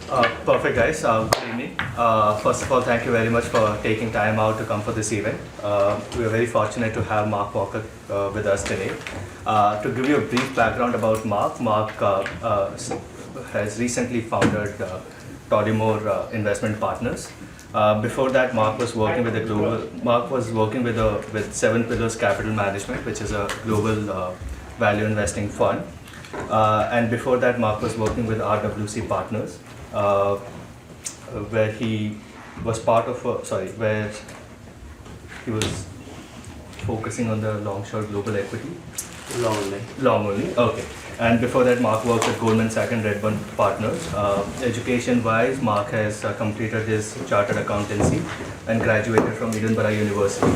Perfect, guys. Good evening. First of all, thank you very much for taking time out to come for this event. We are very fortunate to have Mark Walker with us today. To give you a brief background about Mark, has recently founded Tollymore Investment Partners. Before that, Mark was working with with Seven Pillars Capital Management, which is a global value investing fund. And before that, Mark was working with RWC Partners, where he was where he was focusing on the long-short global equity. Long only, okay. And before that, Mark worked at Goldman Sachs and Redburn Partners. Education-wise, Mark has completed his chartered accountancy and graduated from Edinburgh University.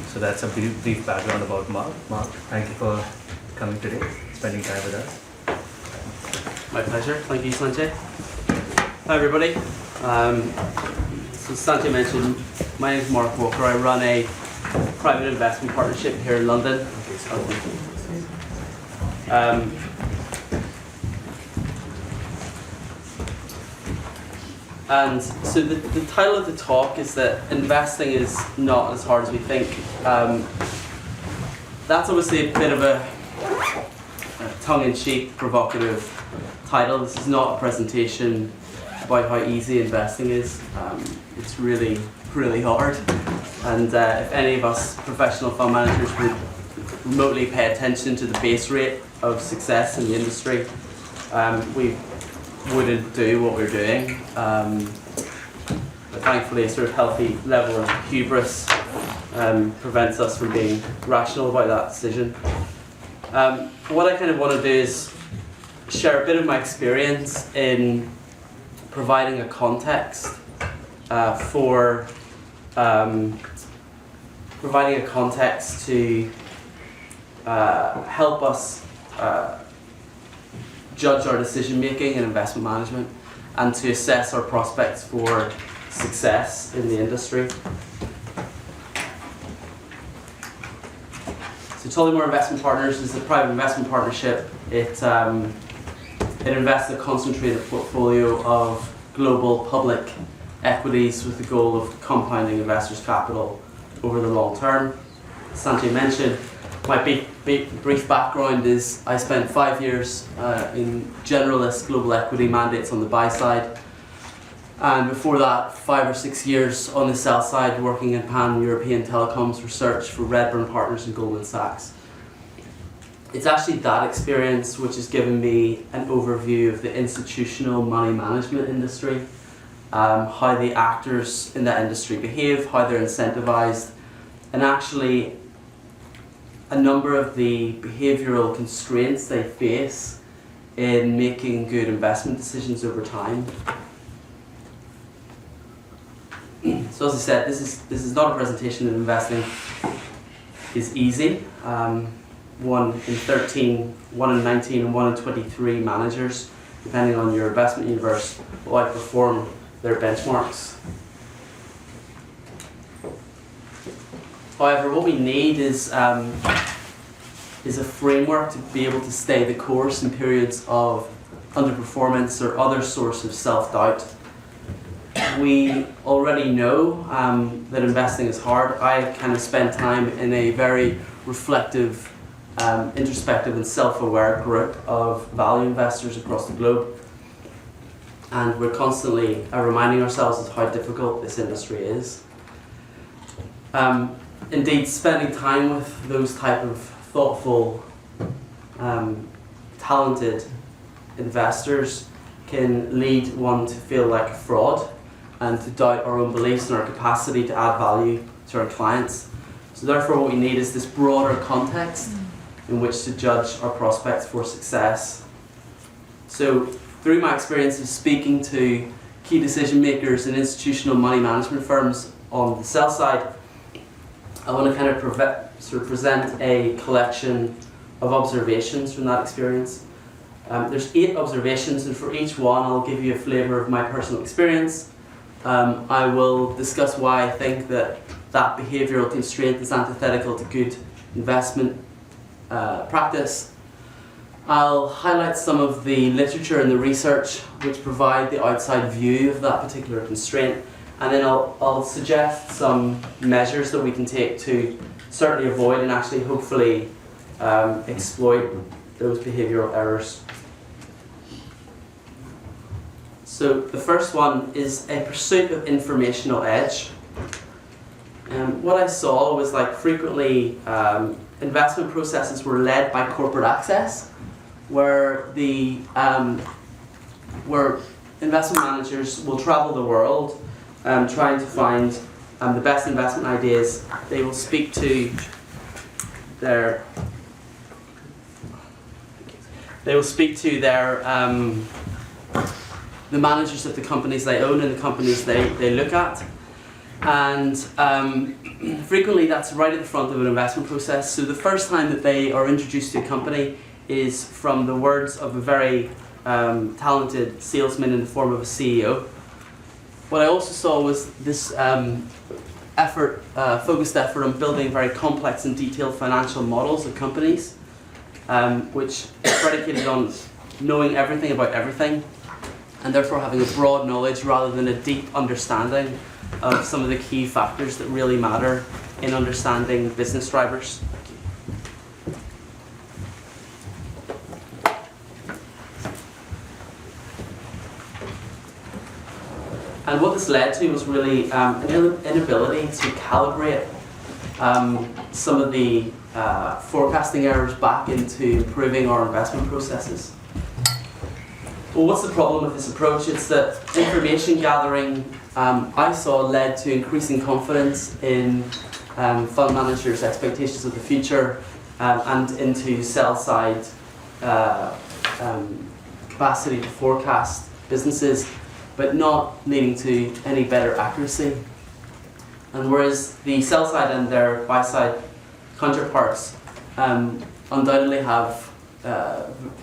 So that's a brief background about Mark. Mark, thank you for coming today, spending time with us. My pleasure. Thank you, Sanjay. Hi, everybody. So Sanjay mentioned, my name is Mark Walker. I run a private investment partnership here in London. And so the title of the talk is that investing is not as hard as we think. That's obviously a bit of a tongue-in-cheek, provocative title. This is not a presentation about how easy investing is. It's really, really hard. And if any of us professional fund managers would remotely pay attention to the base rate of success in the industry, we wouldn't do what we're doing. But thankfully, a sort of healthy level of hubris prevents us from being rational about that decision. What I kind of want to do is share a bit of my experience in providing a context to help us judge our decision making in investment management and to assess our prospects for success in the industry. So Tollymore Investment Partners is a private investment partnership. It invests in a concentrated portfolio of global public equities with the goal of compounding investors' capital over the long term. As Sanjay mentioned, my brief background is I spent 5 years in generalist global equity mandates on the buy side, and before that 5 or 6 years on the sell side working in pan-European telecoms research for Redburn Partners and Goldman Sachs. It's actually that experience which has given me an overview of the institutional money management industry, how the actors in that industry behave, how they're incentivized, and actually a number of the behavioral constraints they face in making good investment decisions over time. So as I said, this is not a presentation that investing is easy. 1 in 13, 1 in 19 and 1 in 23 managers, depending on your investment universe, will outperform their benchmarks. However, what we need is a framework to be able to stay the course in periods of underperformance or other source of self-doubt. We already know that investing is hard. I kind of spend time in a very reflective, introspective and self-aware group of value investors across the globe. And we're constantly reminding ourselves of how difficult this industry is. Indeed, spending time with those type of thoughtful, talented investors can lead one to feel like a fraud and to doubt our own beliefs and our capacity to add value to our clients. So therefore what we need is this broader context in which to judge our prospects for success. So through my experience of speaking to key decision makers in institutional money management firms on the sell side, I want to kind of present a collection of observations from that experience. There's 8 observations, and for each one I'll give you a flavour of my personal experience. I will discuss why I think that behavioural constraint is antithetical to good investment practice. I'll highlight some of the literature and the research which provide the outside view of that particular constraint, and then I'll suggest some measures that we can take to certainly avoid and actually hopefully exploit those behavioural errors. So the first one is a pursuit of informational edge. What I saw was like frequently investment processes were led by corporate access, where where investment managers will travel the world trying to find the best investment ideas. They will speak to the managers of the companies they own and the companies they look at. And frequently that's right at the front of an investment process. So the first time that they are introduced to a company is from the words of a very talented salesman in the form of a CEO. What I also saw was this focused effort on building very complex and detailed financial models of companies, which is predicated on knowing everything about everything, and therefore having a broad knowledge rather than a deep understanding of some of the key factors that really matter in understanding business drivers. And what this led to was really an inability to calibrate some of the forecasting errors back into improving our investment processes. Well, what's the problem with this approach? It's that information gathering, I saw, led to increasing confidence in fund managers' expectations of the future and into sell-side capacity to forecast businesses, but not leading to any better accuracy. And whereas the sell-side and their buy-side counterparts undoubtedly have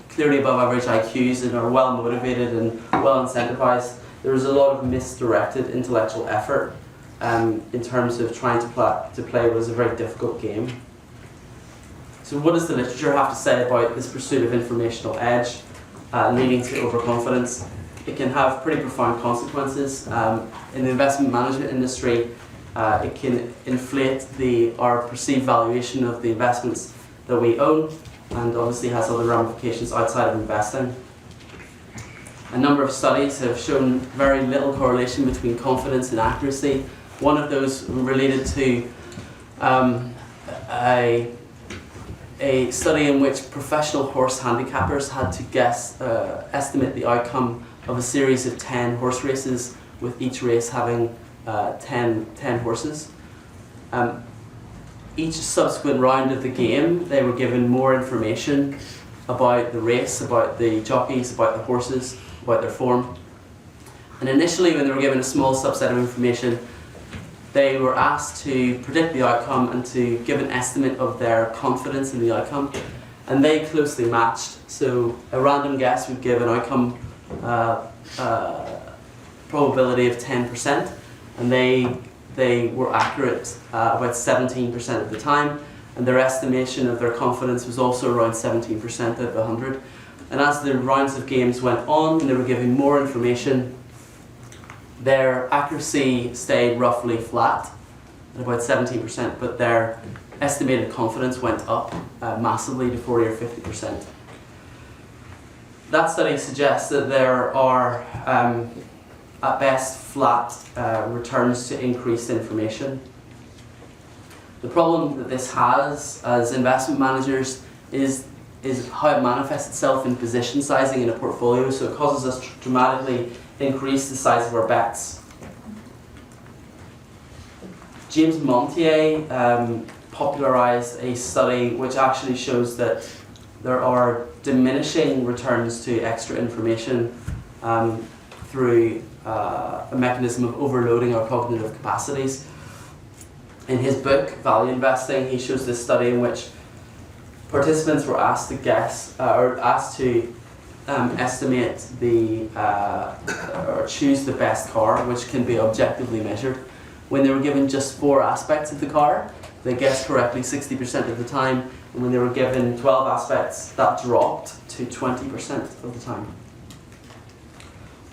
clearly above average IQs and are well motivated and well incentivized, there is a lot of misdirected intellectual effort in terms of trying to play what is a very difficult game. So what does the literature have to say about this pursuit of informational edge leading to overconfidence? It can have pretty profound consequences. In the investment management industry, it can inflate our perceived valuation of the investments that we own, and obviously has other ramifications outside of investing. A number of studies have shown very little correlation between confidence and accuracy. One of those related to a study in which professional horse handicappers had to estimate the outcome of a series of 10 horse races, with each race having 10 horses. Each subsequent round of the game, they were given more information about the race, about the jockeys, about the horses, about their form. And initially, when they were given a small subset of information, they were asked to predict the outcome and to give an estimate of their confidence in the outcome. And they closely matched. So a random guess would give an outcome probability of 10%, and they were accurate about 17% of the time, and their estimation of their confidence was also around 17% out of 100. And as the rounds of games went on and they were given more information, their accuracy stayed roughly flat at about 17%, but their estimated confidence went up massively to 40 or 50%. That study suggests that there are at best flat returns to increased information. The problem that this has as investment managers is how it manifests itself in position sizing in a portfolio. So it causes us to dramatically increase the size of our bets. James Montier popularized a study which actually shows that there are diminishing returns to extra information through a mechanism of overloading our cognitive capacities. In his book, Value Investing, he shows this study in which participants were asked to guess, or asked to estimate or choose the best car, which can be objectively measured. When they were given just 4 aspects of the car, they guessed correctly 60% of the time, and when they were given 12 aspects, that dropped to to 20% of the time.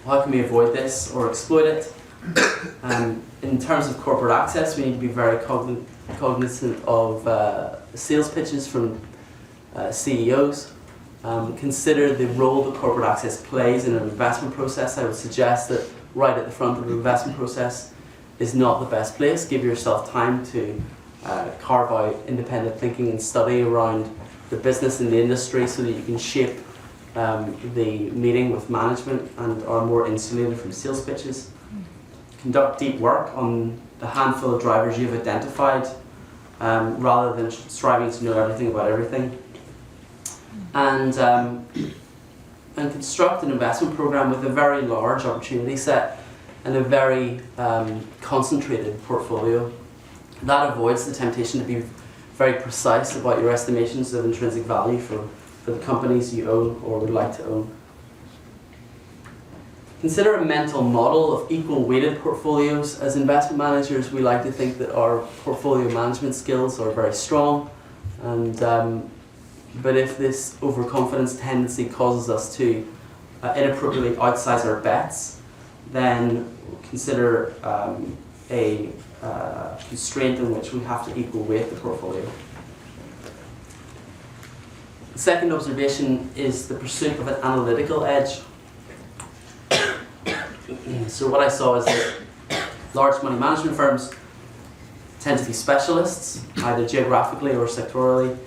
How can we avoid this or exploit it? In terms of corporate access, we need to be very cognizant of sales pitches from CEOs. Consider the role that corporate access plays in an investment process. I would suggest that right at the front of the investment process is not the best place. Give yourself time to carve out independent thinking and study around the business and the industry so that you can shape the meeting with management and are more insulated from sales pitches. Conduct deep work on the handful of drivers you've identified rather than striving to know everything about everything. And construct an investment program with a very large opportunity set and a very concentrated portfolio. That avoids the temptation to be very precise about your estimations of intrinsic value for the companies you own or would like to own. Consider a mental model of equal weighted portfolios. As investment managers, we like to think that our portfolio management skills are very strong, and but if this overconfidence tendency causes us to inappropriately outsize our bets, then consider a constraint in which we have to equal weight the portfolio. The second observation is the pursuit of an analytical edge. So what I saw is that large money management firms tend to be specialists, either geographically or sectorally,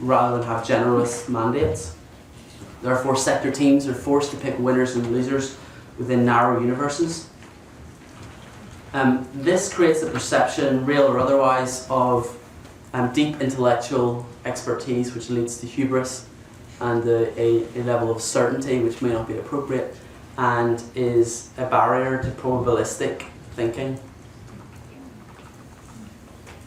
rather than have generalist mandates. Therefore, sector teams are forced to pick winners and losers within narrow universes. This creates a perception, real or otherwise, of deep intellectual expertise, which leads to hubris and a level of certainty which may not be appropriate, and is a barrier to probabilistic thinking.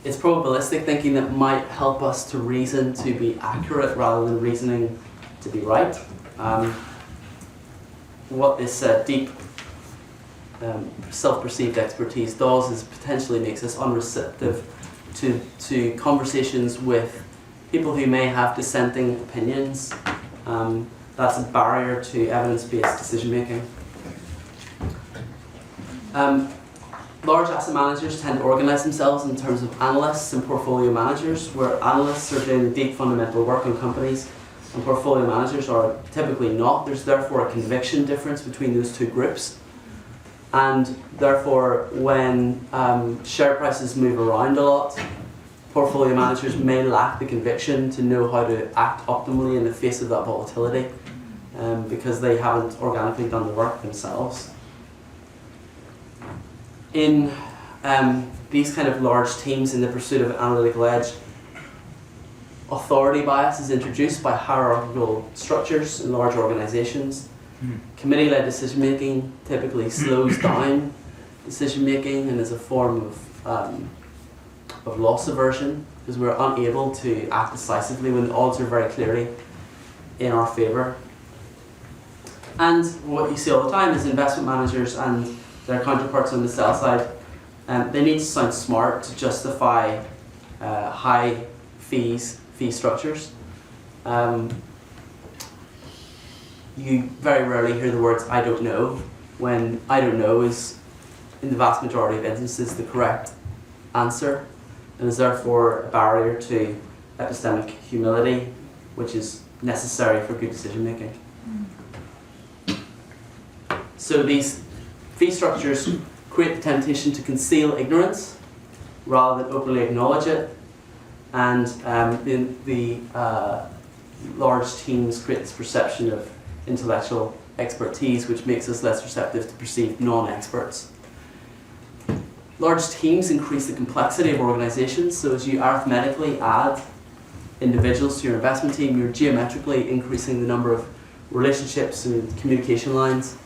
It's probabilistic thinking that might help us to reason to be accurate rather than reasoning to be right. What this deep self-perceived expertise does is potentially makes us unreceptive to conversations with people who may have dissenting opinions. That's a barrier to evidence-based decision making. Large asset managers tend to organise themselves in terms of analysts and portfolio managers, where analysts are doing the deep fundamental work on companies and portfolio managers are typically not. There's therefore a conviction difference between those two groups. And therefore, when share prices move around a lot, portfolio managers may lack the conviction to know how to act optimally in the face of that volatility because they haven't organically done the work themselves. In these kind of large teams in the pursuit of analytical edge, authority bias is introduced by hierarchical structures in large organizations. Committee-led decision-making typically slows down decision-making and is a form of loss aversion because we're unable to act decisively when the odds are very clearly in our favour. And what you see all the time is investment managers and their counterparts on the sell side, they need to sound smart to justify high fee structures. You very rarely hear the words "I don't know," when "I don't know" is, in the vast majority of instances, the correct answer, and is therefore a barrier to epistemic humility, which is necessary for good decision making. So these fee structures create the temptation to conceal ignorance rather than openly acknowledge it, and the large teams create this perception of intellectual expertise, which makes us less receptive to perceived non-experts. Large teams increase the complexity of organizations, so as you arithmetically add individuals to your investment team, you're geometrically increasing the number of relationships and communication lines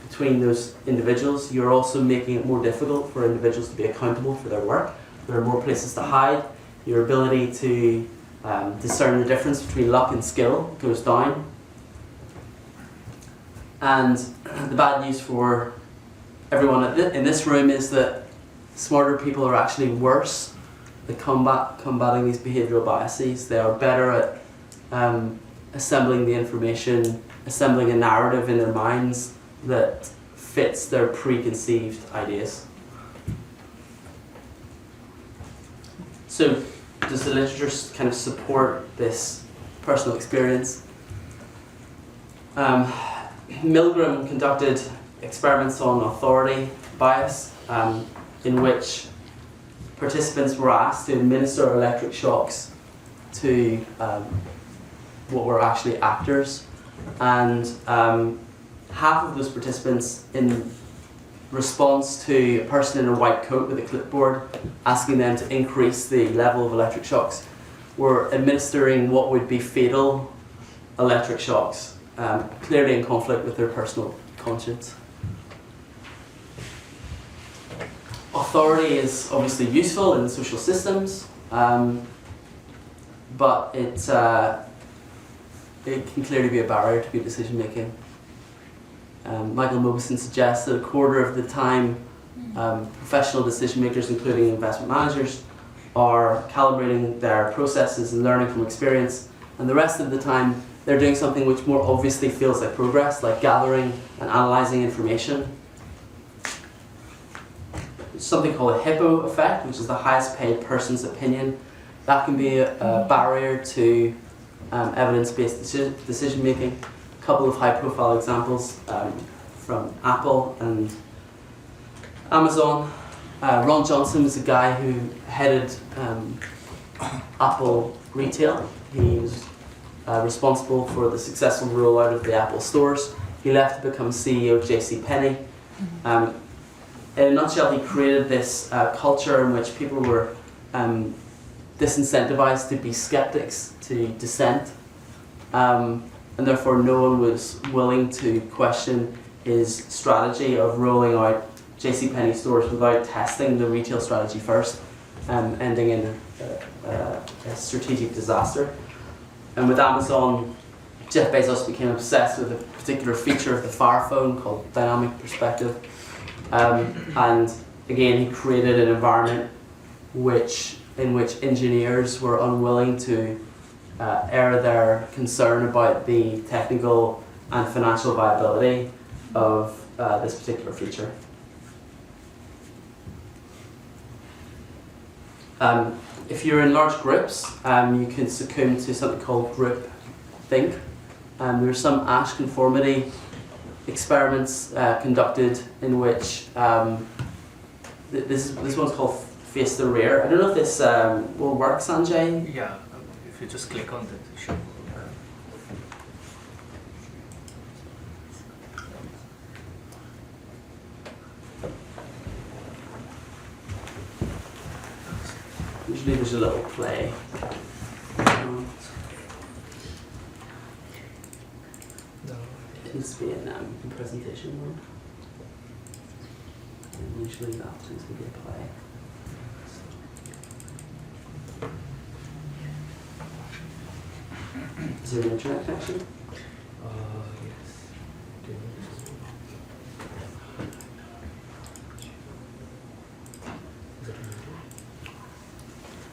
between those individuals. You're also making it more difficult for individuals to be accountable for their work. There are more places to hide. Your ability to discern the difference between luck and skill goes down. And the bad news for everyone in this room is that smarter people are actually worse at combating these behavioural biases. They are better at assembling the information, assembling a narrative in their minds that fits their preconceived ideas. So, does the literature kind of support this personal experience? Milgram conducted experiments on authority bias, in which participants were asked to administer electric shocks to what were actually actors, and half of those participants, in response to a person in a white coat with a clipboard asking them to increase the level of electric shocks, were administering what would be fatal electric shocks, clearly in conflict with their personal conscience. Authority is obviously useful in social systems, but it can clearly be a barrier to good decision making. Michael Mobison suggests that a quarter of the time professional decision makers, including investment managers, are calibrating their processes and learning from experience, and the rest of the time they're doing something which more obviously feels like progress, like gathering and analysing information. There's something called a hippo effect, which is the highest paid person's opinion. That can be a barrier to evidence-based decision making. A couple of high-profile examples from Apple and Amazon. Ron Johnson was a guy who headed Apple retail. He was responsible for the successful rollout of the Apple stores. He left to become CEO of JCPenney. In a nutshell, he created this culture in which people were disincentivized to be skeptics, to dissent, and therefore no one was willing to question his strategy of rolling out JCPenney stores without testing the retail strategy first, ending in a strategic disaster. And with Amazon, Jeff Bezos became obsessed with a particular feature of the Fire Phone called dynamic perspective. And again, he created an environment in which engineers were unwilling to air their concern about the technical and financial viability of this particular feature. If you're in large groups, you can succumb to something called group think. There are some Ash conformity experiments conducted in which this one's called face the rear. I don't know if this will work, Sanjay. Yeah, if you just click on it, it should. Usually there's a little play. It needs to be in presentation mode. And usually that tends to be a play. Is there an internet connection? Yes.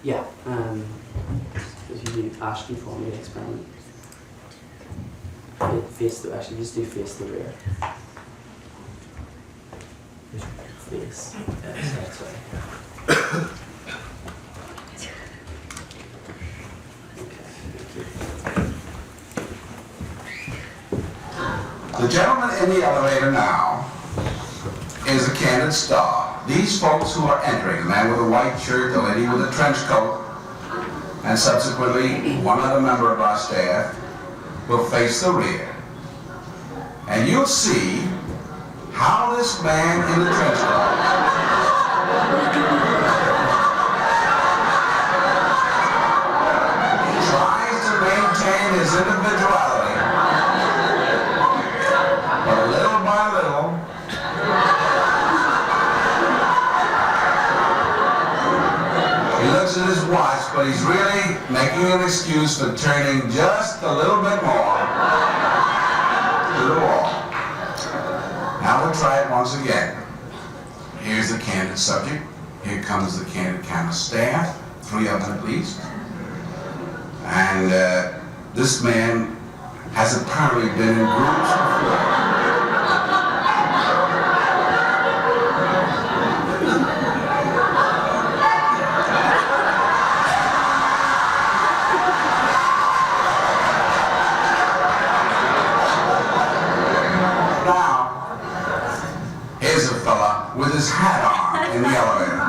Yeah. There's usually Ash conformity experiment. Actually just do face the rear. Face. That's right. The gentleman in the elevator now is a candid star. These folks who are entering, the man with a white shirt, the lady with a trench coat, and subsequently one other member of our staff, will face the rear. And you'll see how this man in the trench coat tries to maintain his individuality. But little by little, he looks at his watch, but he's really making an excuse for turning just a little bit more to the wall. Now we'll try it once again. Here's the candid subject. Here comes the candid camera staff, 3 of them at least. And this man has apparently been in groups before. Here's a fella with his hat on in the elevator.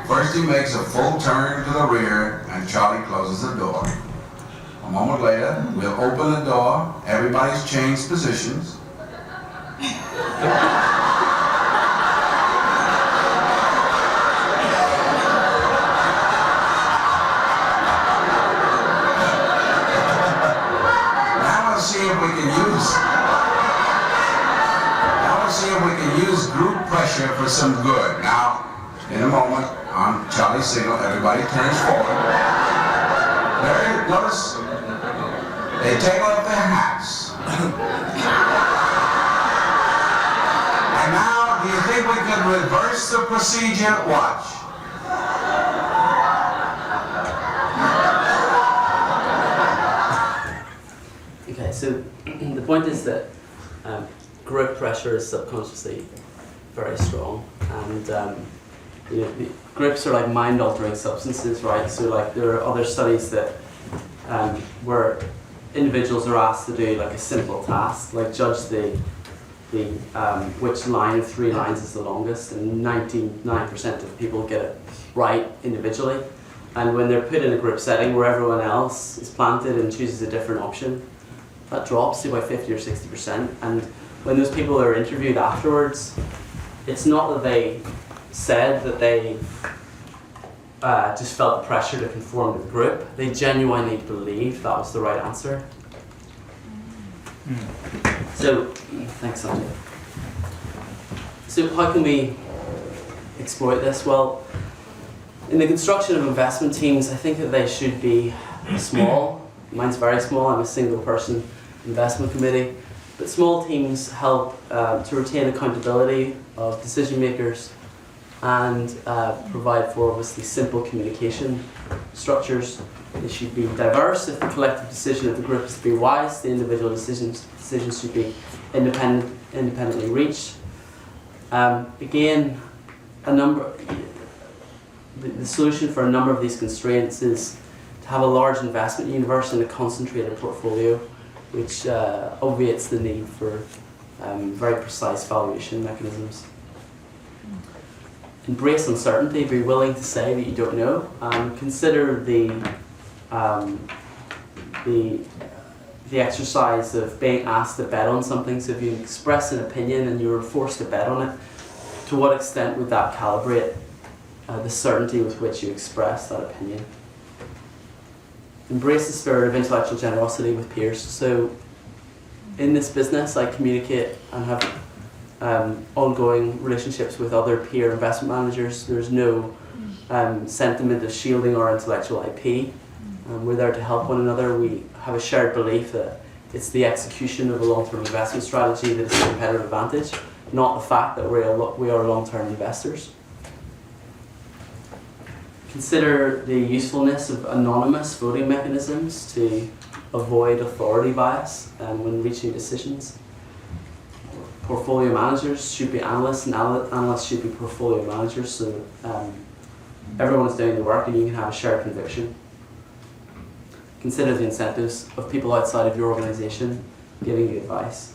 First he makes a full turn to the rear and Charlie closes the door. A moment later, we'll open the door, everybody's changed positions. Now let's see if we can use group pressure for some good. Now, in a moment, on Charlie's signal, everybody turns forward. Notice, they take off their hats. And now, do you think we could reverse the procedure? Watch. Okay, so the point is that group pressure is subconsciously very strong, and you know, the groups are like mind-altering substances, right? So like there are other studies that where individuals are asked to do like a simple task, like judge the which line of 3 lines is the longest, and 99% of people get it right individually. And when they're put in a group setting where everyone else is planted and chooses a different option, that drops to about 50 or 60%. And when those people are interviewed afterwards, it's not that they said that they just felt the pressure to conform to the group. They genuinely believed that was the right answer. So, thanks, Sanjay. So how can we exploit this? Well, in the construction of investment teams, I think that they should be small. Mine's very small. I'm a single person investment committee. But small teams help to retain accountability of decision makers and provide for obviously simple communication structures. They should be diverse. If the collective decision of the group is to be wise, the individual decisions should be independently reached. Again, the solution for a number of these constraints is to have a large investment universe and a concentrated portfolio, which obviates the need for very precise valuation mechanisms. Embrace uncertainty, be willing to say that you don't know. Consider the exercise of being asked to bet on something. So if you express an opinion and you're forced to bet on it, to what extent would that calibrate the certainty with which you express that opinion? Embrace the spirit of intellectual generosity with peers. So in this business, I communicate and have ongoing relationships with other peer investment managers. There's no sentiment of shielding our intellectual IP. We're there to help one another. We have a shared belief that it's the execution of a long-term investment strategy that is a competitive advantage, not the fact that we are long-term investors. Consider the usefulness of anonymous voting mechanisms to avoid authority bias when reaching decisions. Portfolio managers should be analysts, and analysts should be portfolio managers, so everyone is doing the work and you can have a shared conviction. Consider the incentives of people outside of your organisation giving you advice.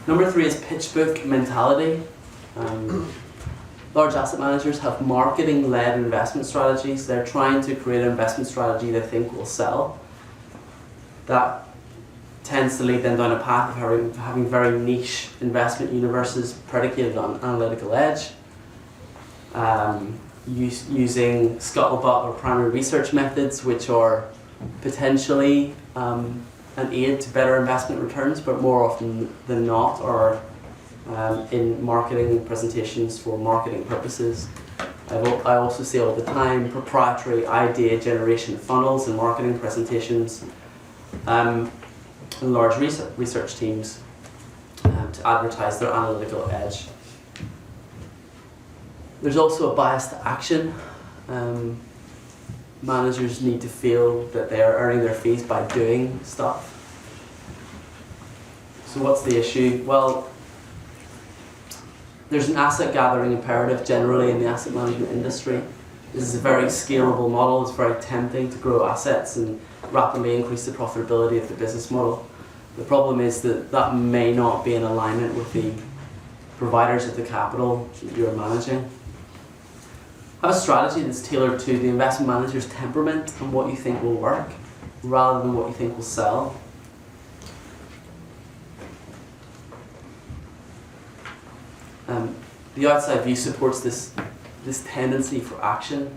Number 3 is pitch book mentality. Large asset managers have marketing-led investment strategies. They're trying to create an investment strategy they think will sell. That tends to lead them down a path of having very niche investment universes predicated on analytical edge, using scuttlebutt or primary research methods, which are potentially an aid to better investment returns, but more often than not are in marketing presentations for marketing purposes. I also see all the time proprietary idea generation funnels and marketing presentations and large research teams to advertise their analytical edge. There's also a bias to action. managers need to feel that they are earning their fees by doing stuff. So what's the issue? Well, there's an asset gathering imperative generally in the asset management industry. This is a very scalable model. It's very tempting to grow assets and rapidly increase the profitability of the business model. The problem is that that may not be in alignment with the providers of the capital that you're managing. Have a strategy that's tailored to the investment manager's temperament and what you think will work, rather than what you think will sell. The outside view supports this tendency for action.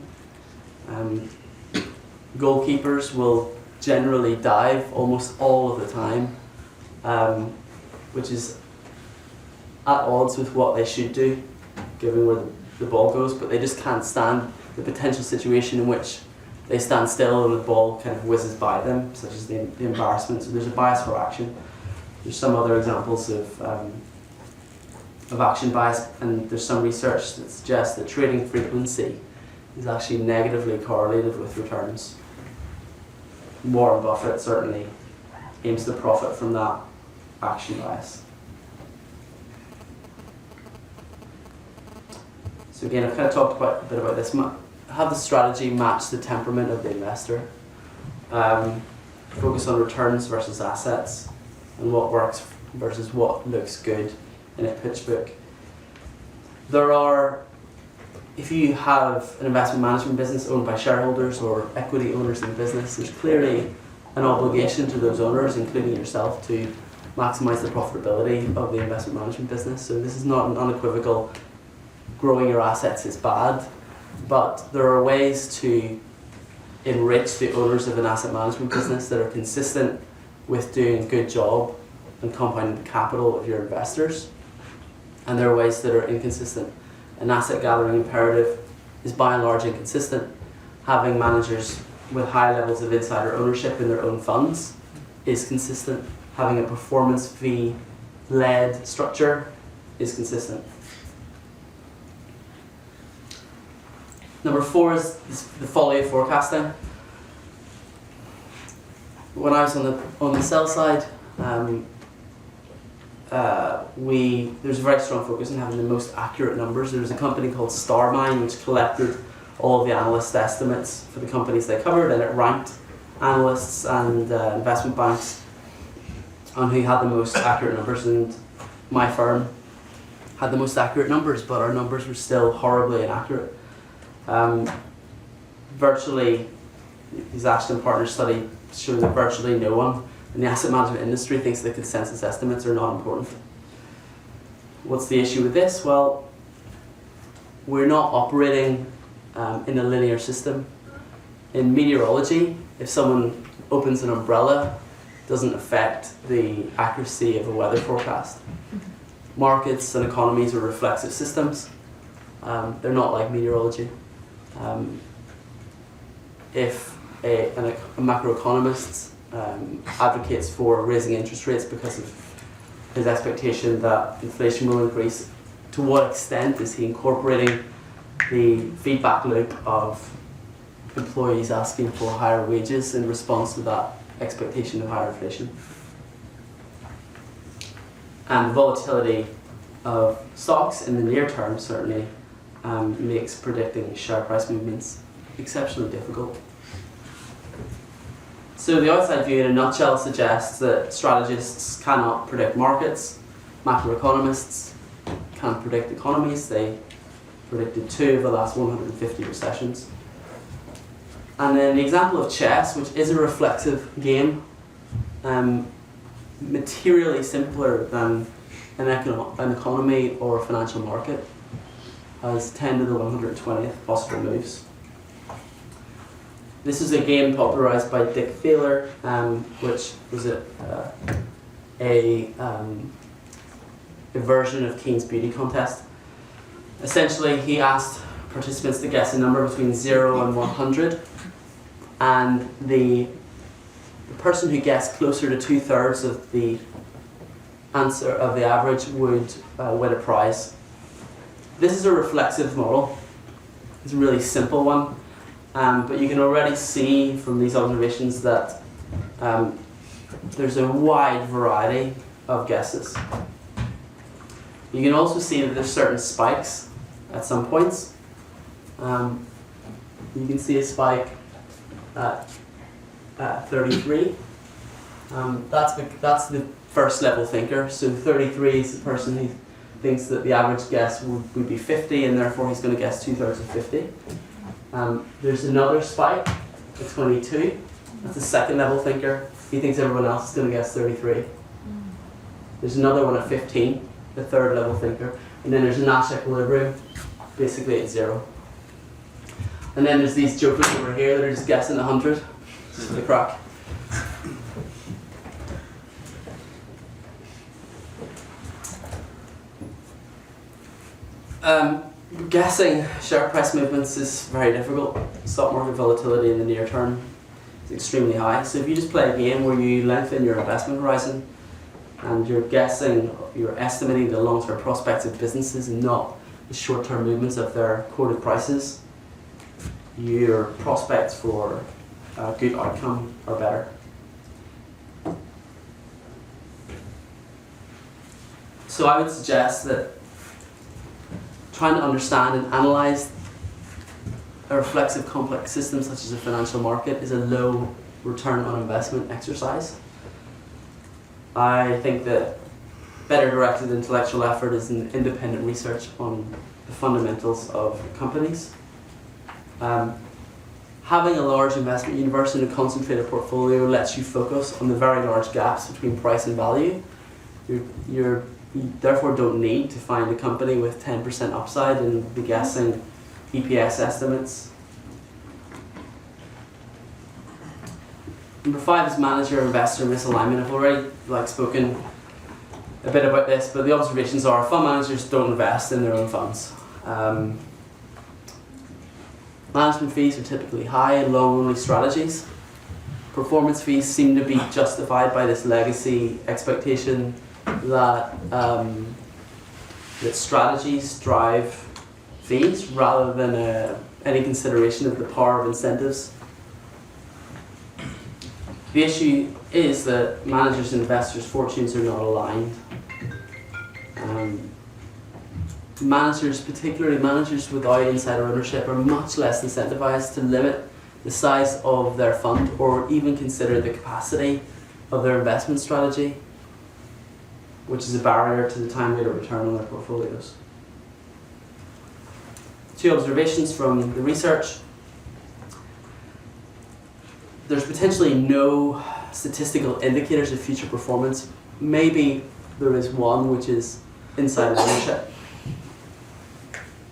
Goalkeepers will generally dive almost all of the time, which is at odds with what they should do, given where the ball goes, but they just can't stand the potential situation in which they stand still and the ball kind of whizzes by them, such as the embarrassment. So there's a bias for action. There's some other examples of action bias, and there's some research that suggests that trading frequency is actually negatively correlated with returns. Warren Buffett certainly aims to profit from that action bias. So again, I've kind of talked a bit about this. Have the strategy match the temperament of the investor. Focus on returns versus assets, and what works versus what looks good in a pitch book. If you have an investment management business owned by shareholders or equity owners in the business, there's clearly an obligation to those owners, including yourself, to maximise the profitability of the investment management business. So this is not an unequivocal growing your assets is bad, but there are ways to enrich the owners of an asset management business that are consistent with doing a good job and compounding the capital of your investors. And there are ways that are inconsistent. An asset gathering imperative is by and large inconsistent. Having managers with high levels of insider ownership in their own funds is consistent. Having a performance fee led structure is consistent. Number 4 is the folly of forecasting. When I was on the sell side, there's a very strong focus on having the most accurate numbers. There was a company called Starmine which collected all of the analyst estimates for the companies they covered, and it ranked analysts and investment banks on who had the most accurate numbers, and my firm had the most accurate numbers, but our numbers were still horribly inaccurate. These Ashton Partners study shows that virtually no one in the asset management industry thinks that consensus estimates are not important. What's the issue with this? Well, we're not operating in a linear system. In meteorology, if someone opens an umbrella, it doesn't affect the accuracy of a weather forecast. Markets and economies are reflexive systems. They're not like meteorology. If a macroeconomist advocates for raising interest rates because of his expectation that inflation will increase, to what extent is he incorporating the feedback loop of employees asking for higher wages in response to that expectation of higher inflation? And the volatility of stocks in the near term certainly makes predicting share price movements exceptionally difficult. So the outside view in a nutshell suggests that strategists cannot predict markets, macroeconomists can't predict economies. They predicted 2 of the last 150 recessions. And then the example of chess, which is a reflexive game, materially simpler than an economy or a financial market, has 10 to the 120th possible moves. This is a game popularized by Dick Thaler, which was a version of Keen's Beauty Contest. Essentially, he asked participants to guess a number between 0 and 100, and the person who guessed closer to 2/3 of the answer of the average would win a prize. This is a reflexive model. It's a really simple one. but you can already see from these observations that there's a wide variety of guesses. You can also see that there's certain spikes at some points. You can see a spike at 33. That's the first level thinker. So 33 is the person who thinks that the average guess would be 50, and therefore he's going to guess 2/3 of 50. There's another spike at 22. That's the second level thinker. He thinks everyone else is going to guess 33. There's another one at 15, the third level thinker. And then there's a Nash equilibrium, basically at 0. And then there's these jokers over here that are just guessing 100, just for the crack. Guessing share price movements is very difficult. Stock market volatility in the near term is extremely high. So if you just play a game where you lengthen your investment horizon and you're estimating the long-term prospects of businesses and not the short-term movements of their quoted prices, your prospects for a good outcome are better. So I would suggest that trying to understand and analyze a reflexive complex system such as a financial market is a low return on investment exercise. I think that better directed intellectual effort is an independent research on the fundamentals of companies. Having a large investment universe and a concentrated portfolio lets you focus on the very large gaps between price and value. You therefore don't need to find a company with 10% upside and be guessing EPS estimates. Number 5 is manager-investor misalignment. I've already spoken a bit about this, but the observations are fund managers don't invest in their own funds. Management fees are typically high in long-only strategies. Performance fees seem to be justified by this legacy expectation that strategies drive fees rather than any consideration of the power of incentives. The issue is that managers and investors' fortunes are not aligned. Managers, particularly managers without insider ownership, are much less incentivized to limit the size of their fund or even consider the capacity of their investment strategy, which is a barrier to the time rate of return on their portfolios. 2 observations from the research. There's potentially no statistical indicators of future performance. Maybe there is one, which is insider ownership.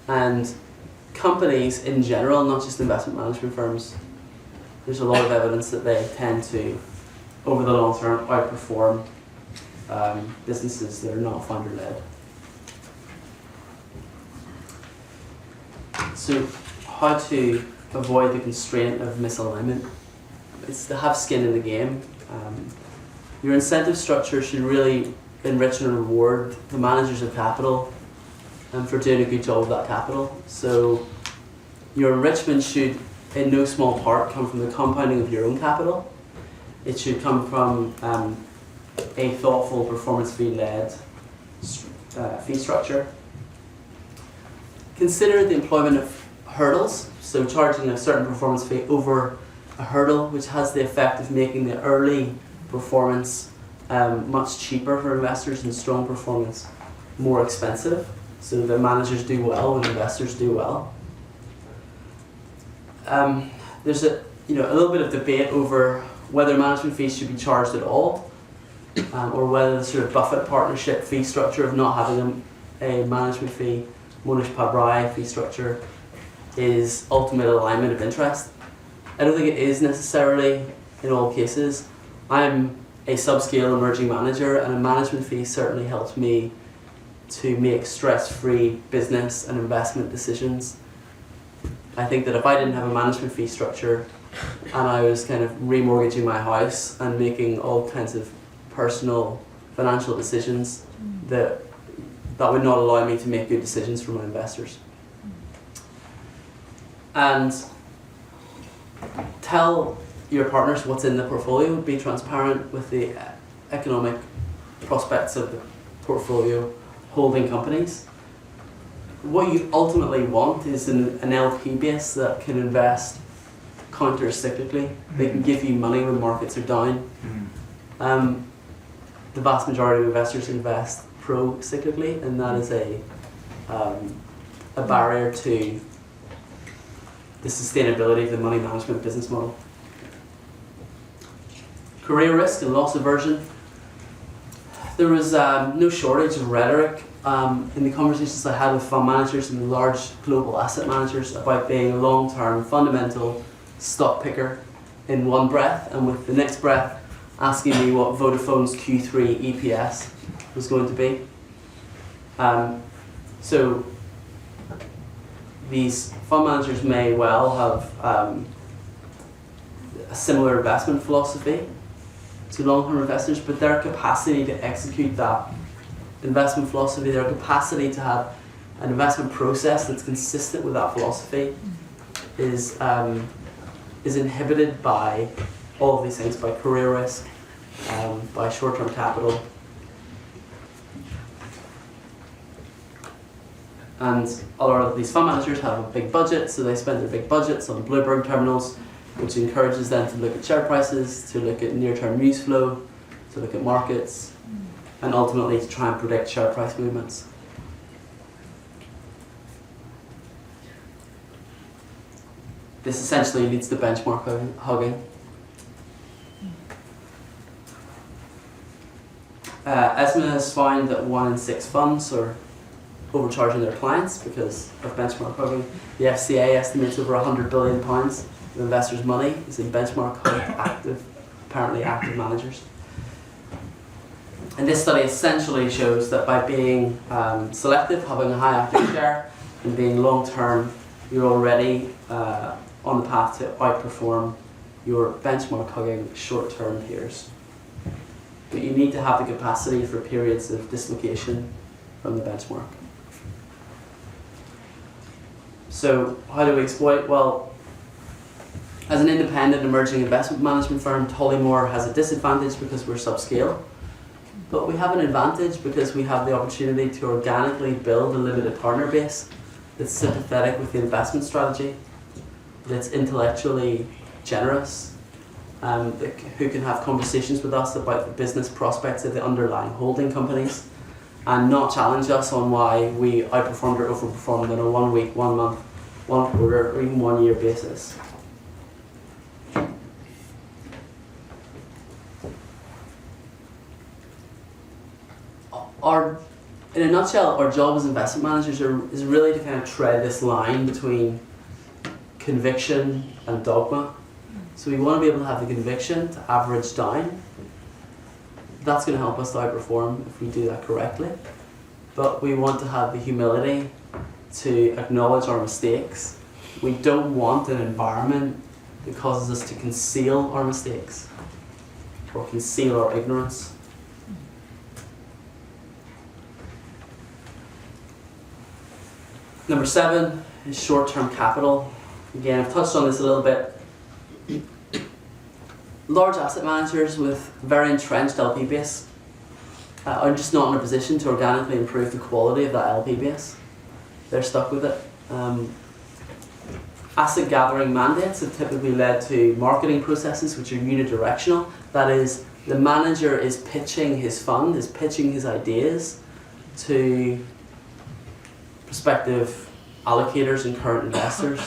And companies in general, not just investment management firms, there's a lot of evidence that they tend to, over the long term, outperform businesses that are not founder-led. So how to avoid the constraint of misalignment? It's to have skin in the game. Your incentive structure should really enrich and reward the managers of capital for doing a good job of that capital. So your enrichment should in no small part come from the compounding of your own capital. It should come from a thoughtful performance fee-led fee structure. Consider the employment of hurdles, so charging a certain performance fee over a hurdle, which has the effect of making the early performance much cheaper for investors and strong performance more expensive, so that managers do well and investors do well. There's a little bit of debate over whether management fees should be charged at all, or whether the sort of Buffett partnership fee structure of not having a management fee, Monish Pabrai fee structure, is ultimate alignment of interest. I don't think it is necessarily in all cases. I'm a subscale emerging manager, and a management fee certainly helps me to make stress-free business and investment decisions. I think that if I didn't have a management fee structure and I was kind of remortgaging my house and making all kinds of personal financial decisions, that would not allow me to make good decisions for my investors. And tell your partners what's in the portfolio, be transparent with the economic prospects of the portfolio holding companies. What you ultimately want is an LP base that can invest counter-cyclically. They can give you money when markets are down. The vast majority of investors invest pro-cyclically, and that is a barrier to the sustainability of the money management business model. Career risk and loss aversion. There was no shortage of rhetoric in the conversations I had with fund managers and large global asset managers about being a long-term fundamental stock picker in one breath, and with the next breath asking me what Vodafone's Q3 EPS was going to be. So these fund managers may well have a similar investment philosophy to long-term investors, but their capacity to execute that investment philosophy, their capacity to have an investment process that's consistent with that philosophy is inhibited by all of these things, by career risk, by short-term capital. And a lot of these fund managers have a big budget, so they spend their big budgets on Bloomberg terminals, which encourages them to look at share prices, to look at near-term news flow, to look at markets, and ultimately to try and predict share price movements. This essentially leads to benchmark hugging. ESMA has found that 1 in 6 funds are overcharging their clients because of benchmark hugging. The FCA estimates over £100 billion of investors' money is in benchmark hugged apparently active managers. And this study essentially shows that by being selective, having a high active share, and being long-term, you're already on the path to outperform your benchmark hugging short-term peers. But you need to have the capacity for periods of dislocation from the benchmark. So how do we exploit? Well, as an independent emerging investment management firm, Tollymore has a disadvantage because we're subscale. But we have an advantage because we have the opportunity to organically build a limited partner base that's sympathetic with the investment strategy, that's intellectually generous, who can have conversations with us about the business prospects of the underlying holding companies, and not challenge us on why we outperformed or overperformed on a 1 week, 1 month, 1 quarter, or even 1 year basis. In a nutshell, our job as investment managers is really to kind of tread this line between conviction and dogma. So we want to be able to have the conviction to average down. That's going to help us to outperform if we do that correctly. But we want to have the humility to acknowledge our mistakes. We don't want an environment that causes us to conceal our mistakes or conceal our ignorance. Number 7 is short-term capital. Again, I've touched on this a little bit. Large asset managers with very entrenched LP base are just not in a position to organically improve the quality of that LP base. They're stuck with it. Asset gathering mandates have typically led to marketing processes which are unidirectional. That is, the manager is pitching his fund, is pitching his ideas to prospective allocators and current investors.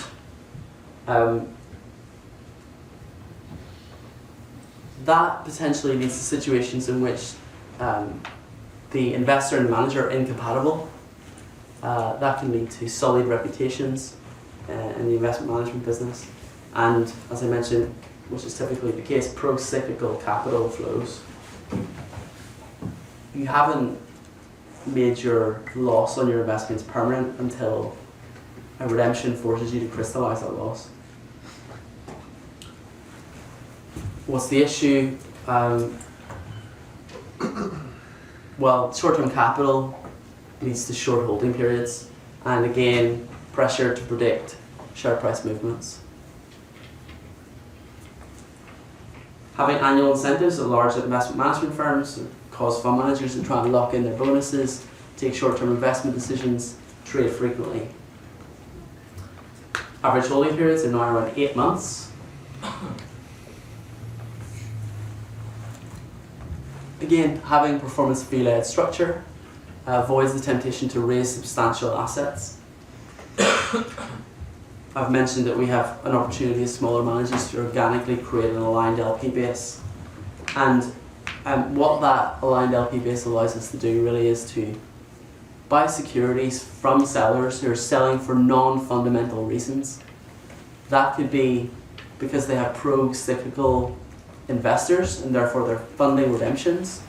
That potentially leads to situations in which the investor and manager are incompatible. That can lead to sullied reputations in the investment management business. And as I mentioned, which is typically the case, pro-cyclical capital flows. You haven't made your loss on your investments permanent until a redemption forces you to crystallize that loss. What's the issue? Well, short-term capital leads to short holding periods, and again, pressure to predict share price movements. Having annual incentives at large investment management firms cause fund managers to try and lock in their bonuses, take short-term investment decisions, trade frequently. Average holding periods are now around 8 months. Again, having performance fee-led structure avoids the temptation to raise substantial assets. I've mentioned that we have an opportunity as smaller managers to organically create an aligned LP base. And what that aligned LP base allows us to do really is to buy securities from sellers who are selling for non-fundamental reasons. That could be because they have pro-cyclical investors and therefore they're funding redemptions,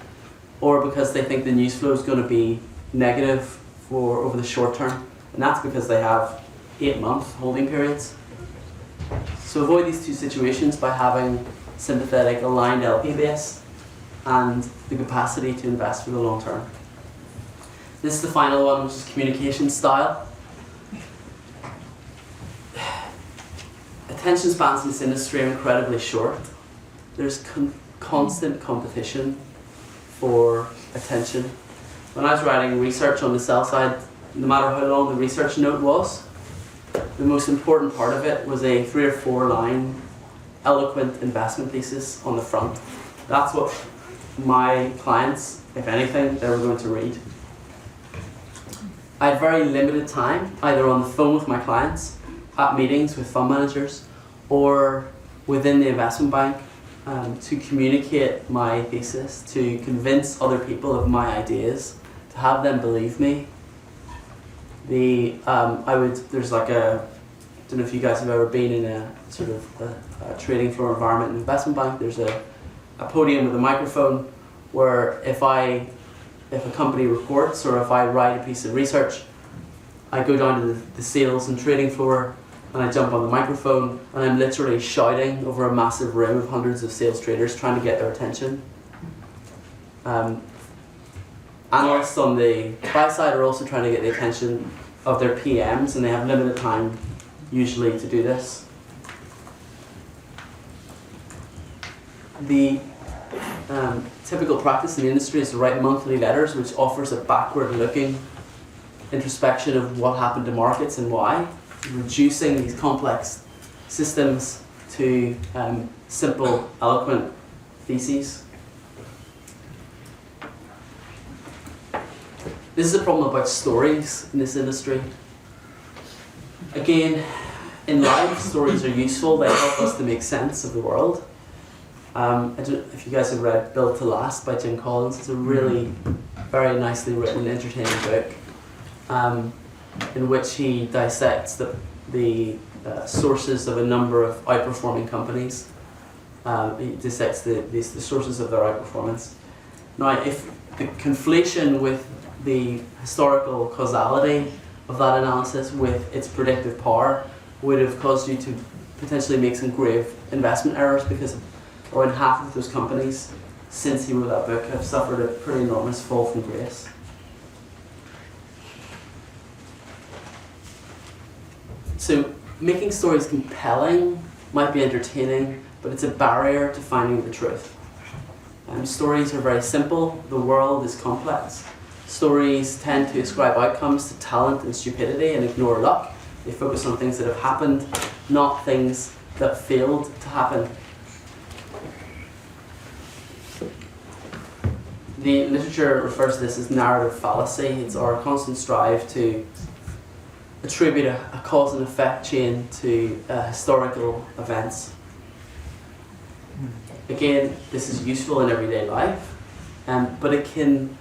or because they think the news flow is going to be negative for over the short term, and that's because they have 8-month holding periods. So avoid these two situations by having sympathetic aligned LP base and the capacity to invest for the long term. This is the final one, which is communication style. Attention spans in this industry are incredibly short. There's constant competition for attention. When I was writing research on the sell side, no matter how long the research note was, the most important part of it was a 3 or 4 line eloquent investment thesis on the front. That's what my clients, if anything, they were going to read. I had very limited time, either on the phone with my clients, at meetings with fund managers, or within the investment bank, to communicate my thesis, to convince other people of my ideas, to have them believe me. There's like a, I don't know if you guys have ever been in a sort of a trading floor environment in an investment bank. There's a podium with a microphone where if a company reports or if I write a piece of research, I go down to the sales and trading floor and I jump on the microphone and I'm literally shouting over a massive room of hundreds of sales traders trying to get their attention. Analysts on the buy side are also trying to get the attention of their PMs, and they have limited time usually to do this. The typical practice in the industry is to write monthly letters, which offers a backward-looking introspection of what happened to markets and why, reducing these complex systems to simple, eloquent theses. This is a problem about stories in this industry. Again, in life, stories are useful. They help us to make sense of the world. I don't know if you guys have read Built to Last by Jim Collins. It's a really very nicely written, entertaining book in which he dissects the sources of a number of outperforming companies. He dissects the sources of their outperformance. Now, if the conflation with the historical causality of that analysis with its predictive power would have caused you to potentially make some grave investment errors, because around half of those companies since he wrote that book have suffered a pretty enormous fall from grace. So making stories compelling might be entertaining, but it's a barrier to finding the truth. Stories are very simple, the world is complex. Stories tend to ascribe outcomes to talent and stupidity and ignore luck. They focus on things that have happened, not things that failed to happen. The literature refers to this as narrative fallacy. It's our constant strive to attribute a cause and effect chain to historical events. Again, this is useful in everyday life, but it can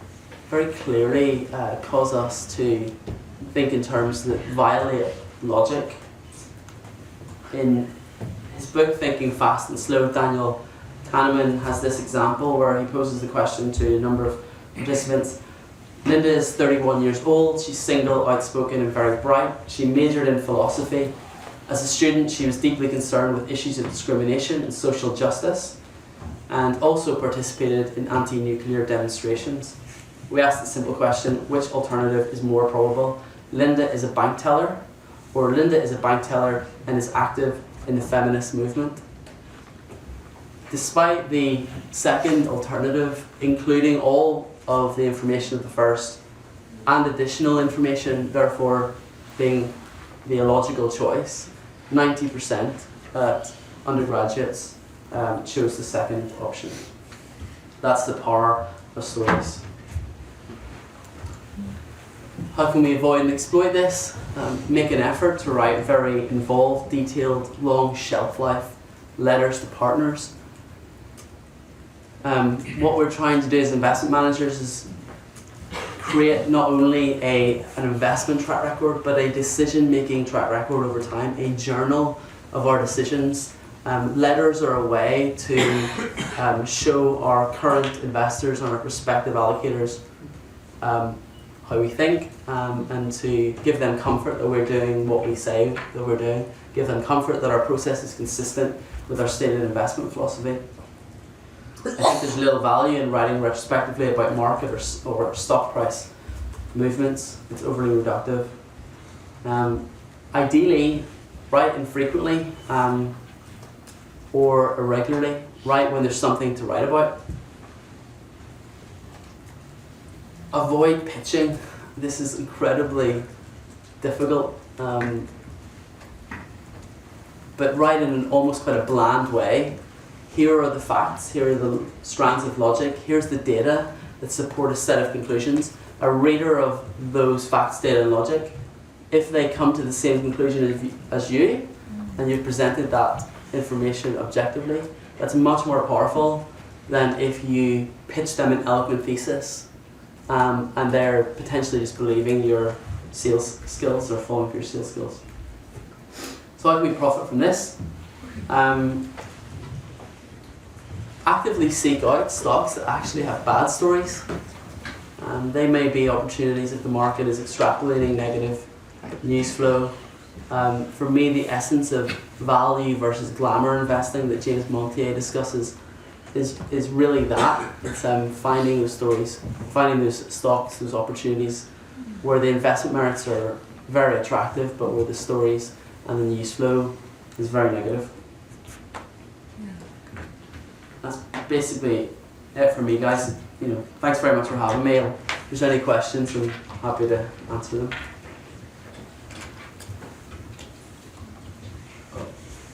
very clearly cause us to think in terms that violate logic. In his book, Thinking Fast and Slow, Daniel Kahneman has this example where he poses the question to a number of participants. Linda is 31 years old, she's single, outspoken and very bright. She majored in philosophy. As a student, she was deeply concerned with issues of discrimination and social justice, and also participated in anti-nuclear demonstrations. We asked the simple question, which alternative is more probable? Linda is a bank teller, or Linda is a bank teller and is active in the feminist movement? despite the second alternative, including all of the information of the first and additional information, therefore being the illogical choice, 90% at undergraduates chose the second option. That's the power of stories. How can we avoid and exploit this? Make an effort to write very involved, detailed, long shelf life letters to partners. What we're trying to do as investment managers is create not only an investment track record, but a decision-making track record over time, a journal of our decisions. Letters are a way to show our current investors and our prospective allocators how we think, and to give them comfort that we're doing what we say that we're doing, give them comfort that our process is consistent with our stated investment philosophy. I think there's little value in writing retrospectively about market or stock price movements. It's overly reductive. Ideally, write infrequently or irregularly. Write when there's something to write about. Avoid pitching. This is incredibly difficult, but write in an almost quite a bland way. Here are the facts, here are the strands of logic, here's the data that support a set of conclusions. A reader of those facts, data and logic, if they come to the same conclusion as you, and you've presented that information objectively, that's much more powerful than if you pitch them an eloquent thesis and they're potentially just believing your sales skills or falling for your sales skills. So how can we profit from this? Actively seek out stocks that actually have bad stories. They may be opportunities if the market is extrapolating negative news flow. For me, the essence of value versus glamour investing that James Montier discusses is really that. It's finding those stories, finding those stocks, those opportunities where the investment merits are very attractive, but where the stories and the news flow is very negative. That's basically it for me, guys. Thanks very much for having me. If there's any questions, I'm happy to answer them.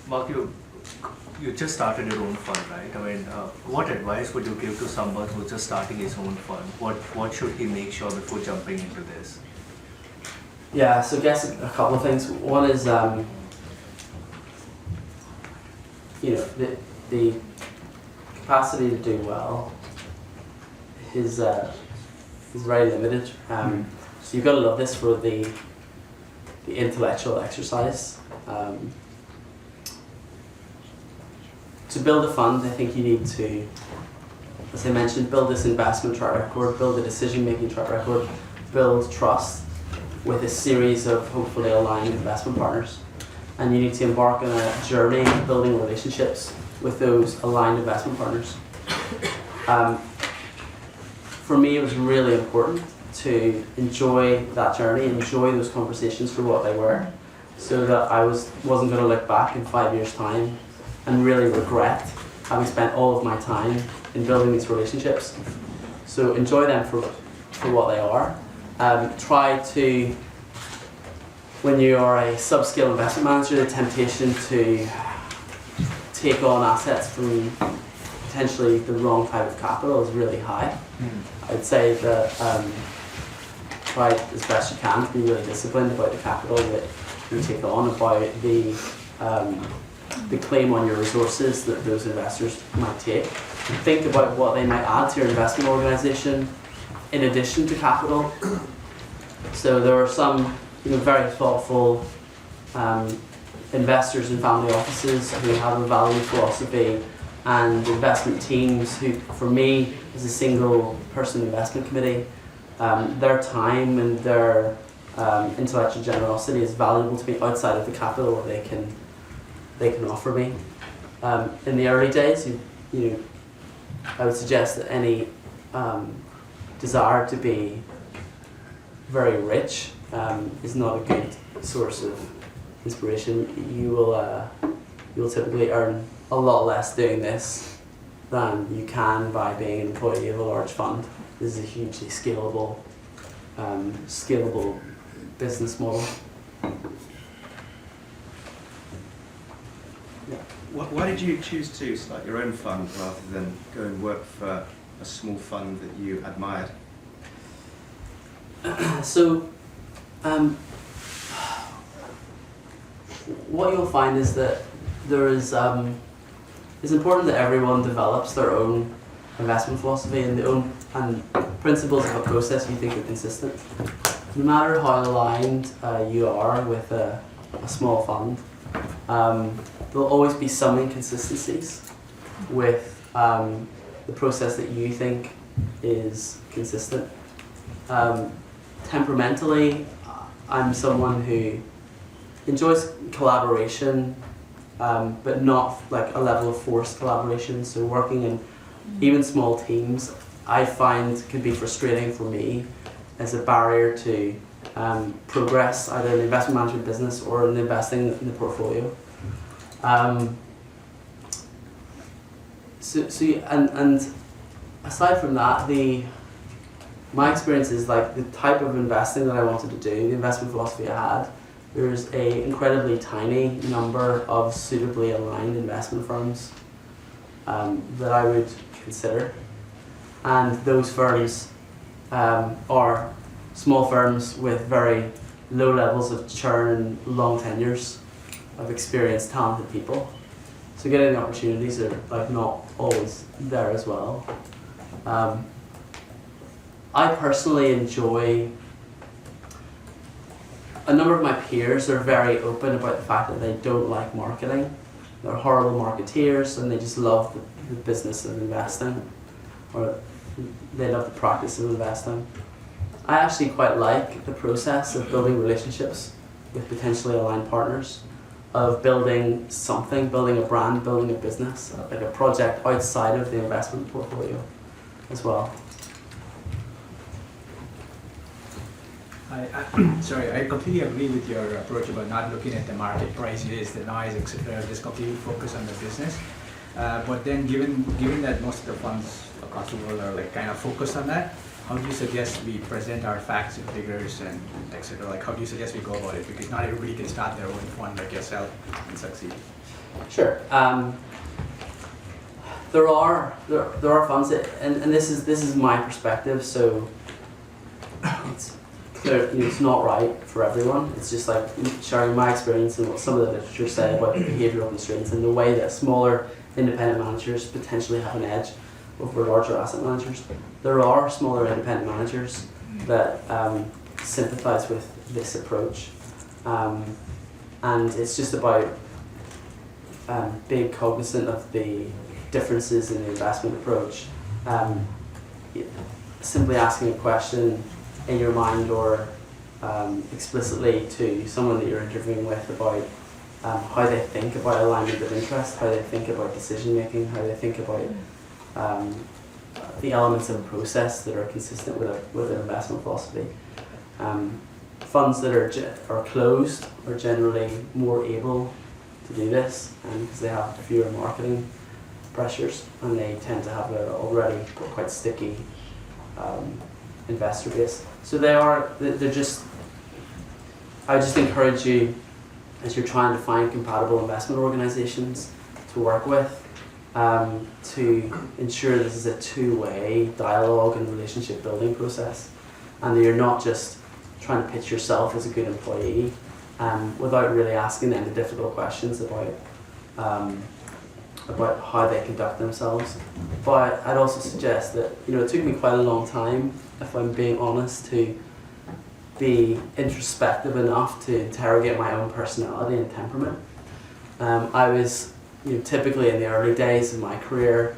Mark, you just started your own fund, right? I mean, what advice would you give to someone who's just starting his own fund? What should he make sure before jumping into this? Yeah, so I guess a couple of things. One is, the capacity to do well is very limited. So you've got to love this for the intellectual exercise. To build a fund, I think you need to, as I mentioned, build this investment track record, build a decision-making track record, build trust with a series of hopefully aligned investment partners. And you need to embark on a journey of building relationships with those aligned investment partners. For me, it was really important to enjoy that journey, enjoy those conversations for what they were, so that I wasn't going to look back in 5 years' time and really regret having spent all of my time in building these relationships. So enjoy them for what they are. Try to, when you are a sub-scale investment manager, the temptation to take on assets from potentially the wrong type of capital is really high. I'd say that try as best you can to be really disciplined about the capital that you take on, about the claim on your resources that those investors might take. Think about what they might add to your investment organisation in addition to capital. So there are some very thoughtful investors and family offices who have a value philosophy, and investment teams who, for me, as a single person investment committee, their time and their intellectual generosity is valuable to me outside of the capital that they can offer me. In the early days, I would suggest that any desire to be very rich is not a good source of inspiration. You will typically earn a lot less doing this than you can by being an employee of a large fund. This is a hugely scalable business model. Why did you choose to start your own fund rather than go and work for a small fund that you admired? So, what you'll find is that there is it's important that everyone develops their own investment philosophy and principles of a process you think are consistent. No matter how aligned you are with a small fund, there'll always be some inconsistencies with the process that you think is consistent. Temperamentally, I'm someone who enjoys collaboration, but not like a level of forced collaboration. So working in even small teams, I find can be frustrating for me as a barrier to progress, either in the investment management business or in investing in the portfolio. And aside from that, my experience is like the type of investing that I wanted to do, the investment philosophy I had, there's an incredibly tiny number of suitably aligned investment firms that I would consider. And those firms are small firms with very low levels of churn, long tenures of experienced, talented people. So getting the opportunities are like not always there as well. I personally enjoy, a number of my peers are very open about the fact that they don't like marketing. They're horrible marketeers and they just love the business of investing, or they love the practice of investing. I actually quite like the process of building relationships with potentially aligned partners, of building something, building a brand, building a business, like a project outside of the investment portfolio as well. Sorry, I completely agree with your approach about not looking at the market prices, the noise, etc. Just completely focus on the business. But then, given that most of the funds across the world are like kind of focused on that, how do you suggest we present our facts and figures and etc.? Like, how do you suggest we go about it? Because not everybody can start their own fund like yourself and succeed. Sure. There are funds that, and this is my perspective. So it's clear, it's not right for everyone. It's just like sharing my experience and what some of the literature say about behavioural constraints and the way that smaller independent managers potentially have an edge over larger asset managers. There are smaller independent managers that sympathise with this approach, and it's just about being cognizant of the differences in the investment approach. Simply asking a question in your mind or explicitly to someone that you're interviewing with about how they think about alignment of interest, how they think about decision making, how they think about the elements of a process that are consistent with an investment philosophy. Funds that are closed are generally more able to do this because they have fewer marketing pressures and they tend to have an already quite sticky investor base. So they're just, I would just encourage you as you're trying to find compatible investment organizations to work with, to ensure this is a two-way dialogue and relationship building process, and that you're not just trying to pitch yourself as a good employee without really asking them the difficult questions about how they conduct themselves. But I'd also suggest that it took me quite a long time, if I'm being honest, to be introspective enough to interrogate my own personality and temperament. I was typically in the early days of my career,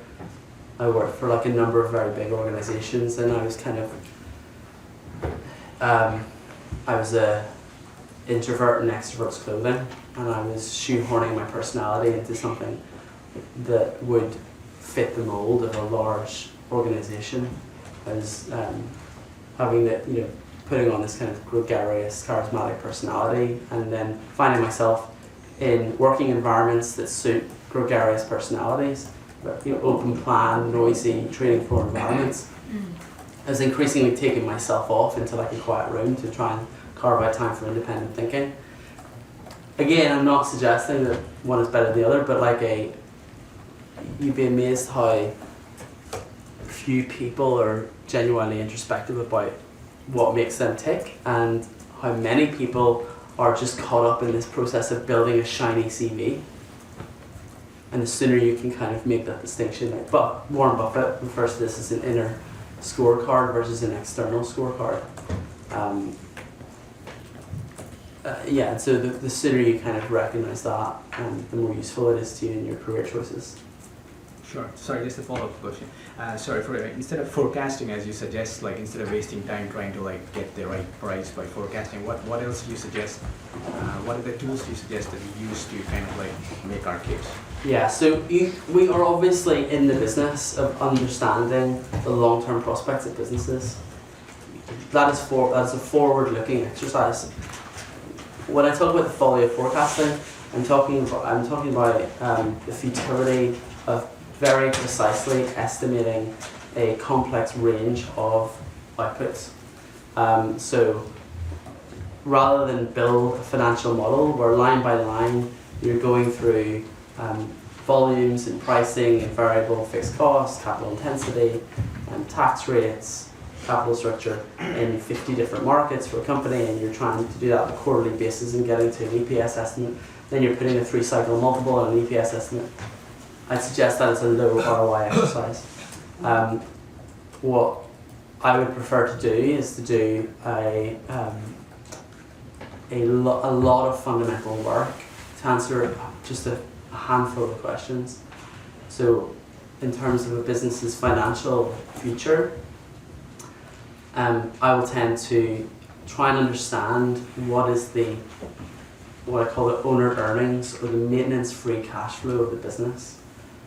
I worked for like a number of very big organizations, and I was kind of I was a introvert in extrovert's clothing, and I was shoehorning my personality into something that would fit the mold of a large organization. I was having that, putting on this kind of gregarious, charismatic personality, and then finding myself in working environments that suit gregarious personalities, open plan, noisy training floor environments. I was increasingly taking myself off into like a quiet room to try and carve out time for independent thinking. Again, I'm not suggesting that one is better than the other, but you'd be amazed how few people are genuinely introspective about what makes them tick, and how many people are just caught up in this process of building a shiny CV. And the sooner you can kind of make that distinction, but Warren Buffett refers to this as an inner scorecard versus an external scorecard. And so the sooner you kind of recognize that, the more useful it is to you in your career choices. Sure. Sorry, just a follow-up question. Instead of forecasting, as you suggest, like instead of wasting time trying to like get the right price by forecasting, what else do you suggest? What are the tools do you suggest that we use to kind of like make our case? Yeah, so we are obviously in the business of understanding the long-term prospects of businesses. That is a forward-looking exercise. When I talk about the folly of forecasting, I'm talking about the futility of very precisely estimating a complex range of outputs. So rather than build a financial model where line by line you're going through volumes and pricing and variable fixed costs, capital intensity, tax rates, capital structure in 50 different markets for a company, and you're trying to do that on a quarterly basis and getting to an EPS estimate, then you're putting a 3-cycle multiple on an EPS estimate. I'd suggest that is a low ROI exercise. What I would prefer to do is to do a lot of fundamental work to answer just a handful of questions. So in terms of a business's financial future, I will tend to try and understand what I call the owner earnings, or the maintenance free cash flow of the business.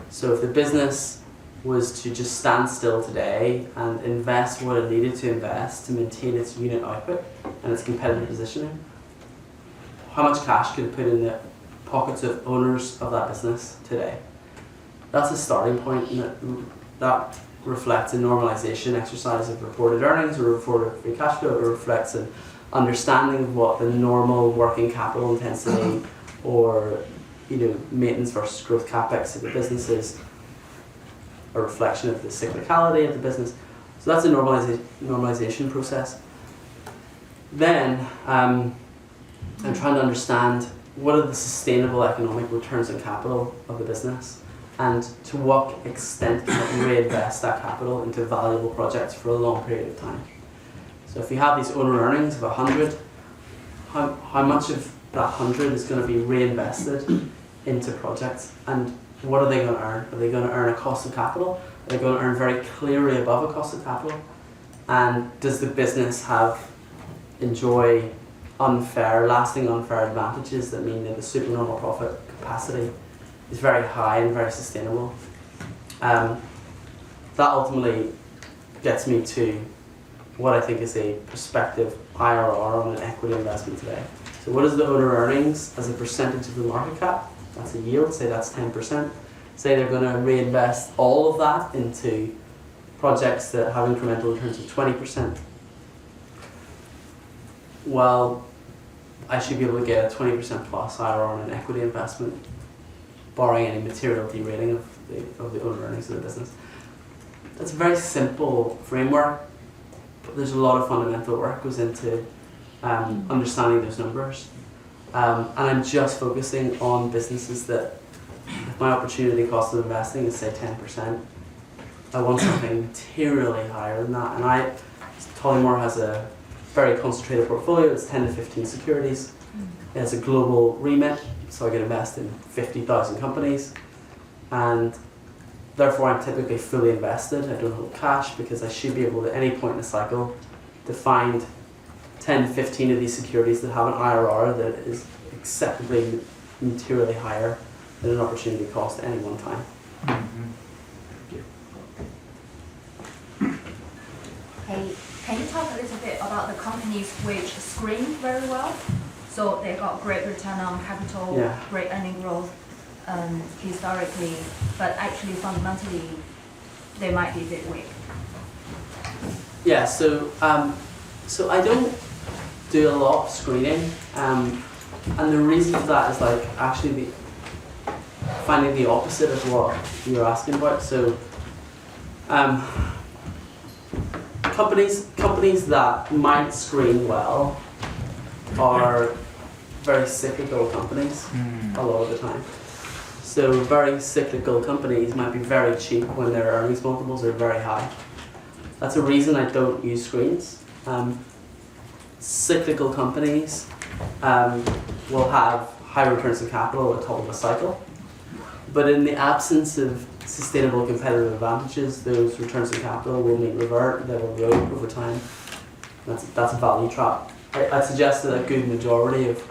So if the business was to just stand still today and invest what it needed to invest to maintain its unit output and its competitive positioning, how much cash could it put in the pockets of owners of that business today? That's a starting point, and that reflects a normalization exercise of reported earnings or reported free cash flow. It reflects an understanding of what the normal working capital intensity or maintenance versus growth capex of the business is, a reflection of the cyclicality of the business. So that's a normalization process. Then I'm trying to understand what are the sustainable economic returns on capital of the business, and to what extent can it reinvest that capital into valuable projects for a long period of time. So if you have these owner earnings of 100, how much of that 100 is going to be reinvested into projects, and what are they going to earn? Are they going to earn a cost of capital? Are they going to earn very clearly above a cost of capital? And does the business enjoy lasting unfair advantages that mean that the supernormal profit capacity is very high and very sustainable? That ultimately gets me to what I think is a prospective IRR on an equity investment today. So what is the owner earnings as a percentage of the market cap? That's a yield, say that's 10%. Say they're going to reinvest all of that into projects that have incremental returns of 20%. Well, I should be able to get a 20% plus IRR on an equity investment, barring any material derating of the owner earnings of the business. That's a very simple framework, but there's a lot of fundamental work goes into understanding those numbers. And I'm just focusing on businesses that, if my opportunity cost of investing is say 10%, I want something materially higher than that. And Tollymore has a very concentrated portfolio. It's 10 to 15 securities. It has a global remit, so I can invest in 50,000 companies, and therefore I'm typically fully invested. I don't hold cash because I should be able to, at any point in the cycle, to find 10 to 15 of these securities that have an IRR that is acceptably materially higher than an opportunity cost at any one time. Hey, can you talk a little bit about the companies which screen very well? So they got great return on capital, Yeah. great earning growth. historically, but actually fundamentally they might be a bit weak? Yeah, so I don't do a lot of screening, and the reason for that is like actually finding the opposite of what you're asking about. So companies that might screen well are very cyclical companies a lot of the time. So very cyclical companies might be very cheap when their earnings multiples are very high. That's a reason I don't use screens. Cyclical companies will have high returns on capital at the top of a cycle, but in the absence of sustainable competitive advantages, those returns on capital will mean revert, they will erode over time. That's a value trap. I'd suggest that a good majority of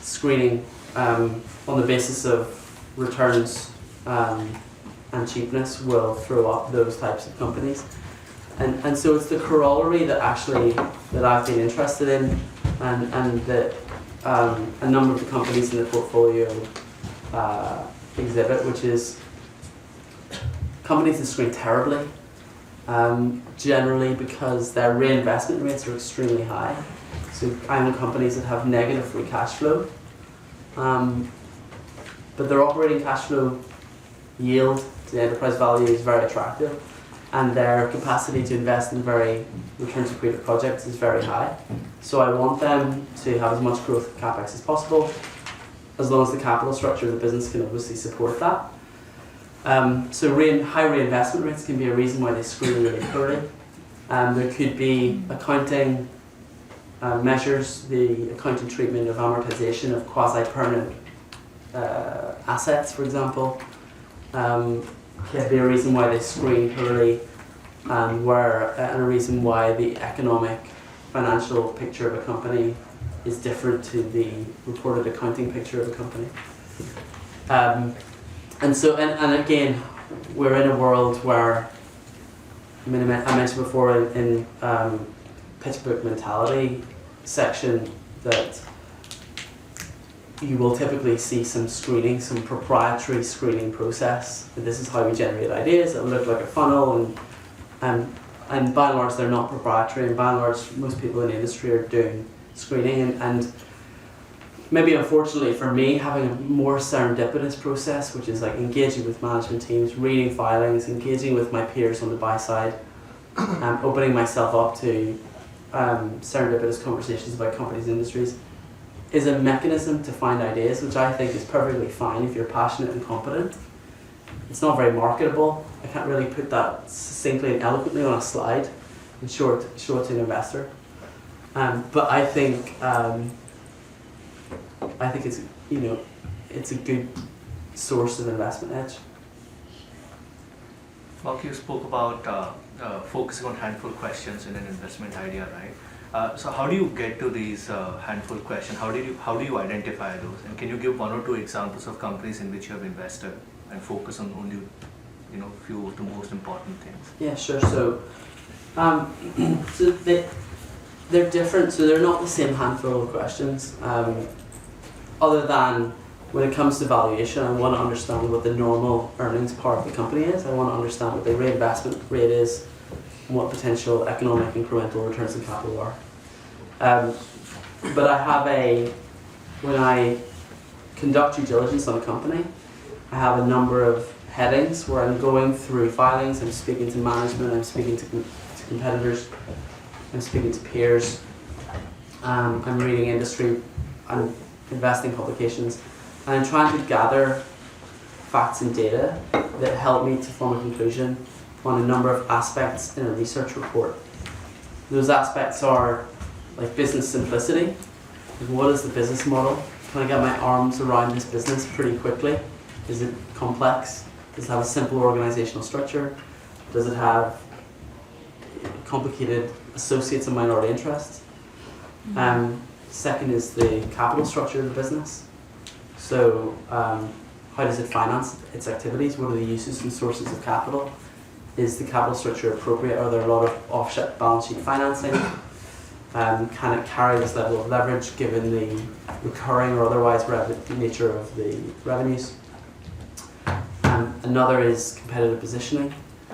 screening on the basis of returns and cheapness will throw up those types of companies. And so it's the corollary that I've been interested in, and that a number of the companies in the portfolio exhibit, which is companies that screen terribly, generally because their reinvestment rates are extremely high. So I own companies that have negative free cash flow, but their operating cash flow yield to the enterprise value is very attractive, and their capacity to invest in very returns accretive projects is very high. So I want them to have as much growth capex as possible, as long as the capital structure of the business can obviously support that. So high reinvestment rates can be a reason why they screen really poorly. There could be accounting measures, the accounting treatment of amortization of quasi-permanent assets, for example, can be a reason why they screen poorly, and a reason why the economic financial picture of a company is different to the reported accounting picture of a company. And again, we're in a world where, I mentioned before in pitch book mentality section that you will typically see some screening, some proprietary screening process. This is how we generate ideas. It'll look like a funnel, and by and large they're not proprietary, and by and large most people in the industry are doing screening, and maybe unfortunately for me, having a more serendipitous process, which is like engaging with management teams, reading filings, engaging with my peers on the buy side, opening myself up to serendipitous conversations about companies and industries, is a mechanism to find ideas, which I think is perfectly fine if you're passionate and competent. It's not very marketable. I can't really put that succinctly and eloquently on a slide and show it to an investor. But I think it's a good source of investment edge. Mark, you spoke about focusing on handful questions in an investment idea, right? So how do you get to these handful questions? How do you identify those? And can you give one or two examples of companies in which you have invested and focus on only, few of the most important things? Yeah, sure. So, so they're different. So they're not the same handful of questions. Other than when it comes to valuation, I want to understand what the normal earnings part of the company is. I want to understand what the reinvestment rate is, and what potential economic incremental returns on capital are. But when I conduct due diligence on a company, I have a number of headings where I'm going through filings, I'm speaking to management, I'm speaking to competitors, I'm speaking to peers, I'm reading industry and investing publications, and I'm trying to gather facts and data that help me to form a conclusion on a number of aspects in a research report. Those aspects are like business simplicity. What is the business model? Can I get my arms around this business pretty quickly? Is it complex? Does it have a simple organizational structure? Does it have complicated associates and minority interests? Second is the capital structure of the business. So how does it finance its activities? What are the uses and sources of capital? Is the capital structure appropriate? Are there a lot of offset balance sheet financing? Can it carry this level of leverage given the recurring or otherwise nature of the revenues? Another is competitive positioning.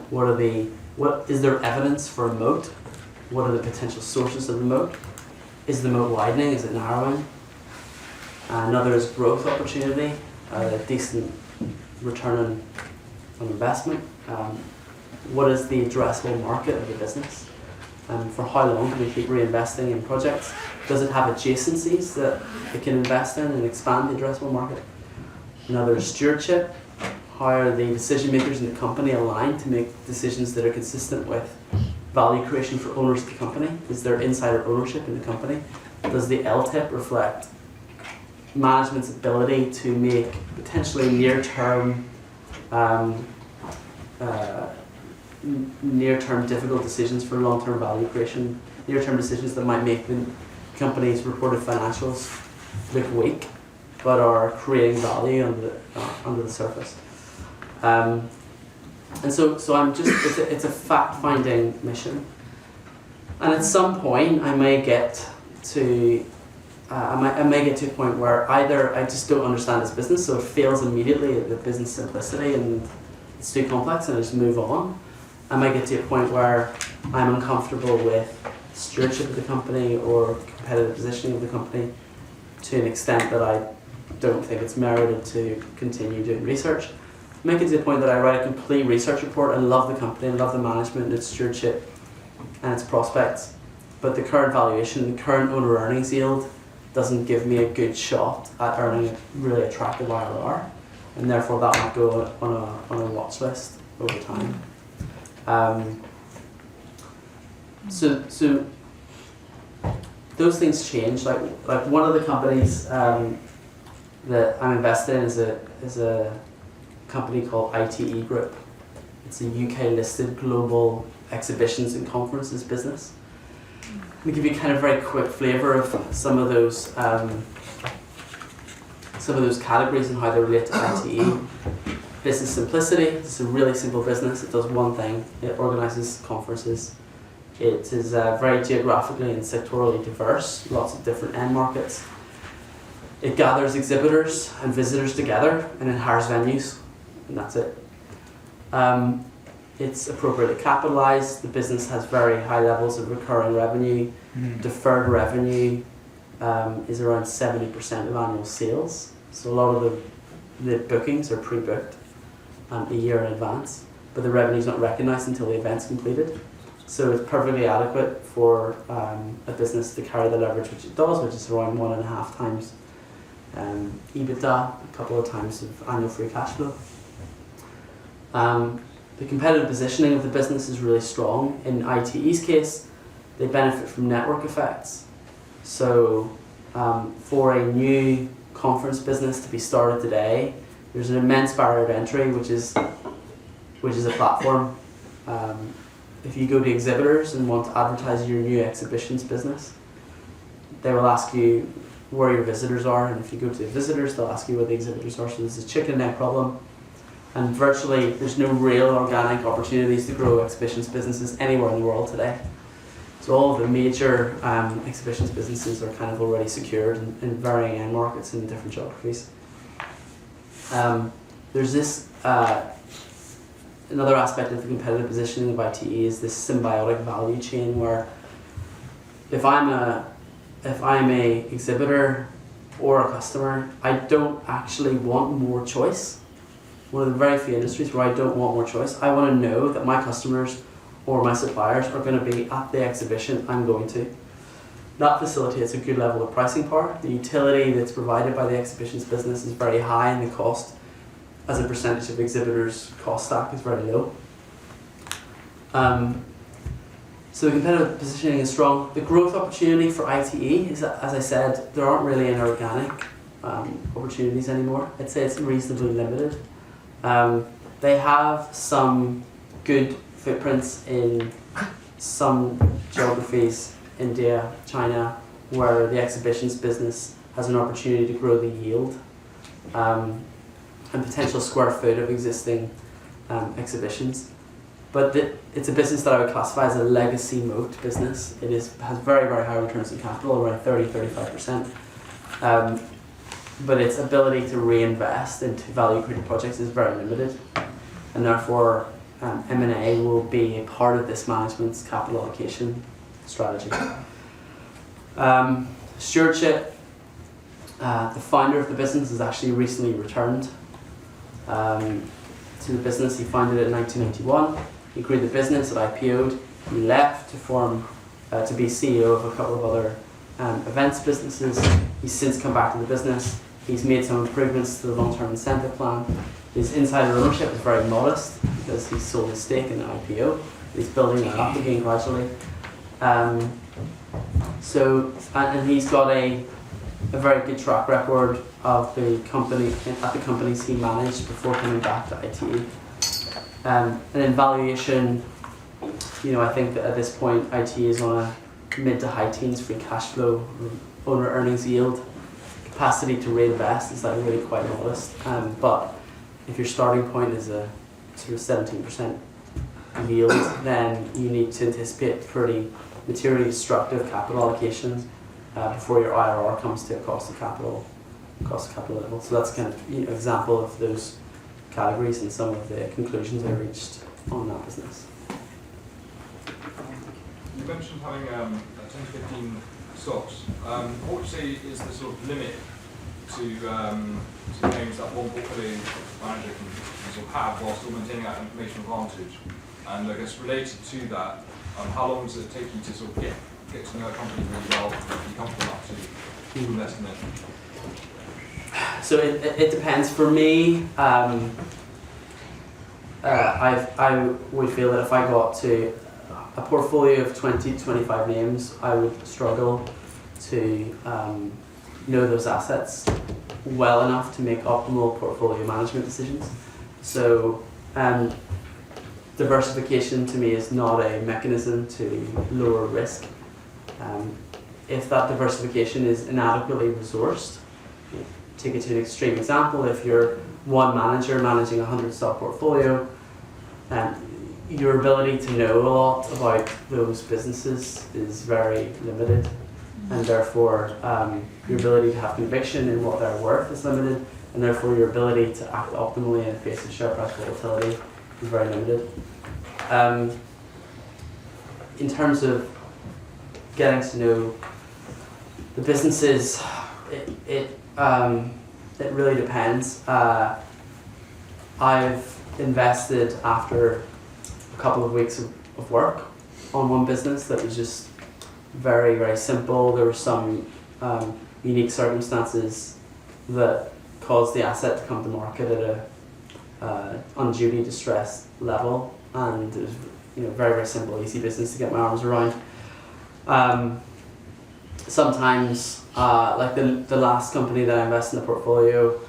What is there evidence for a moat? What are the potential sources of the moat? Is the moat widening? Is it narrowing? Another is growth opportunity, a decent return on investment. What is the addressable market of the business? For how long can we keep reinvesting in projects? Does it have adjacencies that it can invest in and expand the addressable market? Another is stewardship. How are the decision makers in the company aligned to make decisions that are consistent with value creation for owners of the company? Is there insider ownership in the company? Does the LTIP reflect management's ability to make potentially near-term difficult decisions for long-term value creation, near-term decisions that might make the company's reported financials look weak, but are creating value under the surface. And so I'm just, it's a fact-finding mission. And at some point I may get to I may get to a point where either I just don't understand this business, so it fails immediately at the business simplicity and it's too complex and I just move on. I might get to a point where I'm uncomfortable with stewardship of the company or competitive positioning of the company to an extent that I don't think it's merited to continue doing research. I might get to the point that I write a complete research report and love the company and love the management and its stewardship and its prospects, but the current valuation, the current owner earnings yield doesn't give me a good shot at earning a really attractive IRR, and therefore that might go on a watch list over time. So those things change. Like one of the companies that I'm invested in is a company called ITE Group. It's a UK listed global exhibitions and conferences business. Let me give you kind of very quick flavour of some of those categories and how they relate to ITE. Business simplicity. It's a really simple business. It does one thing. It organises conferences. It is very geographically and sectorally diverse. Lots of different end markets. It gathers exhibitors and visitors together and it hires venues, and that's it. It's appropriately capitalised. The business has very high levels of recurring revenue. Deferred revenue is around 70% of annual sales. So a lot of the bookings are pre-booked a year in advance, but the revenue is not recognised until the event's completed. So it's perfectly adequate for a business to carry the leverage which it does, which is around 1.5 times EBITDA, a couple of times of annual free cash flow. The competitive positioning of the business is really strong. In ITE's case, they benefit from network effects. So for a new conference business to be started today, there's an immense barrier of entry, which is a platform. If you go to exhibitors and want to advertise your new exhibitions business, they will ask you where your visitors are, and if you go to the visitors, they'll ask you where the exhibitors are. So there's a chicken and egg problem. And virtually, there's no real organic opportunities to grow exhibitions businesses anywhere in the world today. So all of the major exhibitions businesses are kind of already secured in varying end markets in different geographies. There's this, another aspect of the competitive positioning of ITE is this symbiotic value chain where if I'm a exhibitor or a customer, I don't actually want more choice. One of the very few industries where I don't want more choice. I want to know that my customers or my suppliers are going to be at the exhibition I'm going to. That facilitates a good level of pricing power. The utility that's provided by the exhibitions business is very high and the cost as a percentage of exhibitors' cost stack is very low. So the competitive positioning is strong. The growth opportunity for ITE is that, as I said, there aren't really inorganic opportunities anymore. I'd say it's reasonably limited. They have some good footprints in some geographies, India, China, where the exhibitions business has an opportunity to grow the yield and potential square foot of existing exhibitions. But it's a business that I would classify as a legacy moat business. It has very, very high returns on capital, around 30-35%. But its ability to reinvest into value creating projects is very limited. and therefore M&A will be a part of this management's capital allocation strategy. Stewardship. The founder of the business has actually recently returned to the business. He founded it in 1991. He grew the business, it IPO'd. He left to be CEO of a couple of other events businesses. He's since come back to the business. He's made some improvements to the long-term incentive plan. His insider ownership is very modest because he sold his stake in the IPO. He's building it up again gradually. And he's got a very good track record of the companies he managed before coming back to ITE. And in valuation, I think that at this point ITE is on a mid to high teens free cash flow, owner earnings yield. Capacity to reinvest is like really quite modest. But if your starting point is a sort of 17% yield, then you need to anticipate pretty materially destructive capital allocation before your IRR comes to a cost of capital level. So that's kind of an example of those categories and some of the conclusions I reached on that business. You mentioned having 10 to 15 stocks. What would you say is the sort of limit to names that one portfolio manager can sort of have while still maintaining that information advantage? And I guess related to that, how long does it take you to sort of get to know a company really well and be comfortable enough to invest in it? So it depends. For me, I would feel that if I got to a portfolio of 20 to 25 names, I would struggle to know those assets well enough to make optimal portfolio management decisions. So diversification to me is not a mechanism to lower risk. If that diversification is inadequately resourced, take it to an extreme example, if you're one manager managing a 100 stock portfolio, your ability to know a lot about those businesses is very limited, and therefore your ability to have conviction in what they're worth is limited, and therefore your ability to act optimally in the face of share price volatility is very limited. In terms of getting to know the businesses, it really depends. I've invested after a couple of weeks of work on one business that was just very, very simple. There were some unique circumstances that caused the asset to come to market at a unduly distressed level, and it was very, very simple, easy business to get my arms around. Sometimes, like the last company that I invested in the portfolio,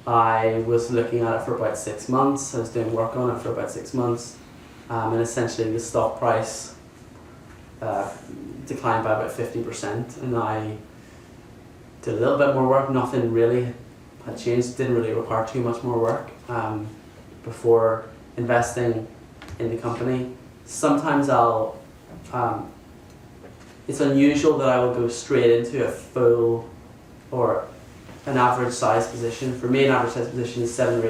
I was looking at it for about 6 months. I was doing work on it for about 6 months, and essentially the stock price declined by about 50%, and I did a little bit more work. Nothing really had changed, didn't really require too much more work before investing in the company. Sometimes it's unusual that I will go straight into a full or an average size position. For me, an average size position is 7 or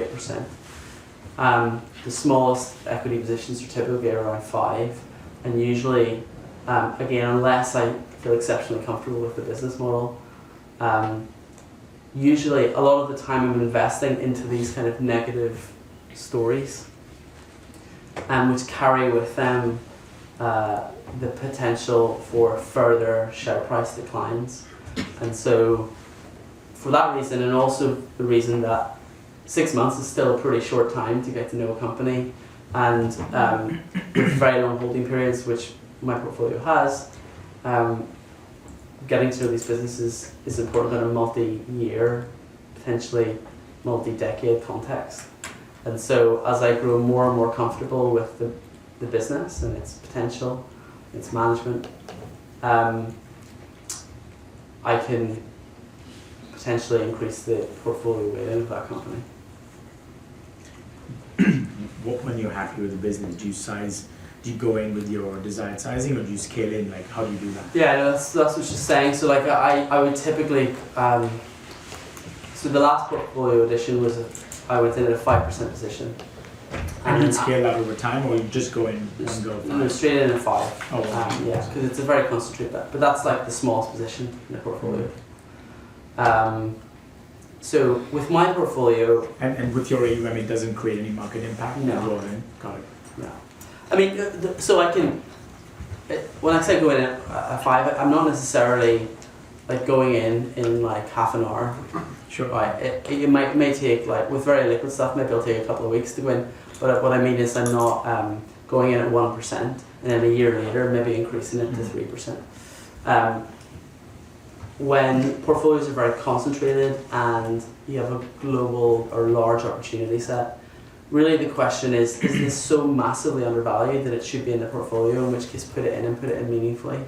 8%. The smallest equity positions are typically around 5%, and usually, again, unless I feel exceptionally comfortable with the business model, usually a lot of the time I'm investing into these kind of negative stories, which carry with them the potential for further share price declines. And so for that reason, and also the reason that 6 months is still a pretty short time to get to know a company, and with very long holding periods, which my portfolio has, getting to know these businesses is important in a multi-year, potentially multi-decade context. And so as I grow more and more comfortable with the business and its potential, its management, I can potentially increase the portfolio weighting of that company. When you're happy with the business, do you go in with your desired sizing, or do you scale in? Like, how do you do that? Yeah, no, that's what she's saying. So like I would typically, so the last portfolio addition was I went in at a 5% position. And you'd scale that over time, or you just go in and go? No, straight in at 5. Oh, wow. Yeah, because it's a very concentrated bet. But that's like the smallest position in the portfolio. So with my portfolio, And with your AUM, it doesn't create any market impact? No. You go in, got it. no. I mean, so I can, when I say go in at 5, I'm not necessarily like going in like half an hour. Sure. Right, it may take, like with very liquid stuff, maybe it'll take a couple of weeks to go in. But what I mean is I'm not going in at 1% and then a year later maybe increasing it to 3%. When portfolios are very concentrated and you have a global or large opportunity set, really the question is this so massively undervalued that it should be in the portfolio, in which case put it in and put it in meaningfully,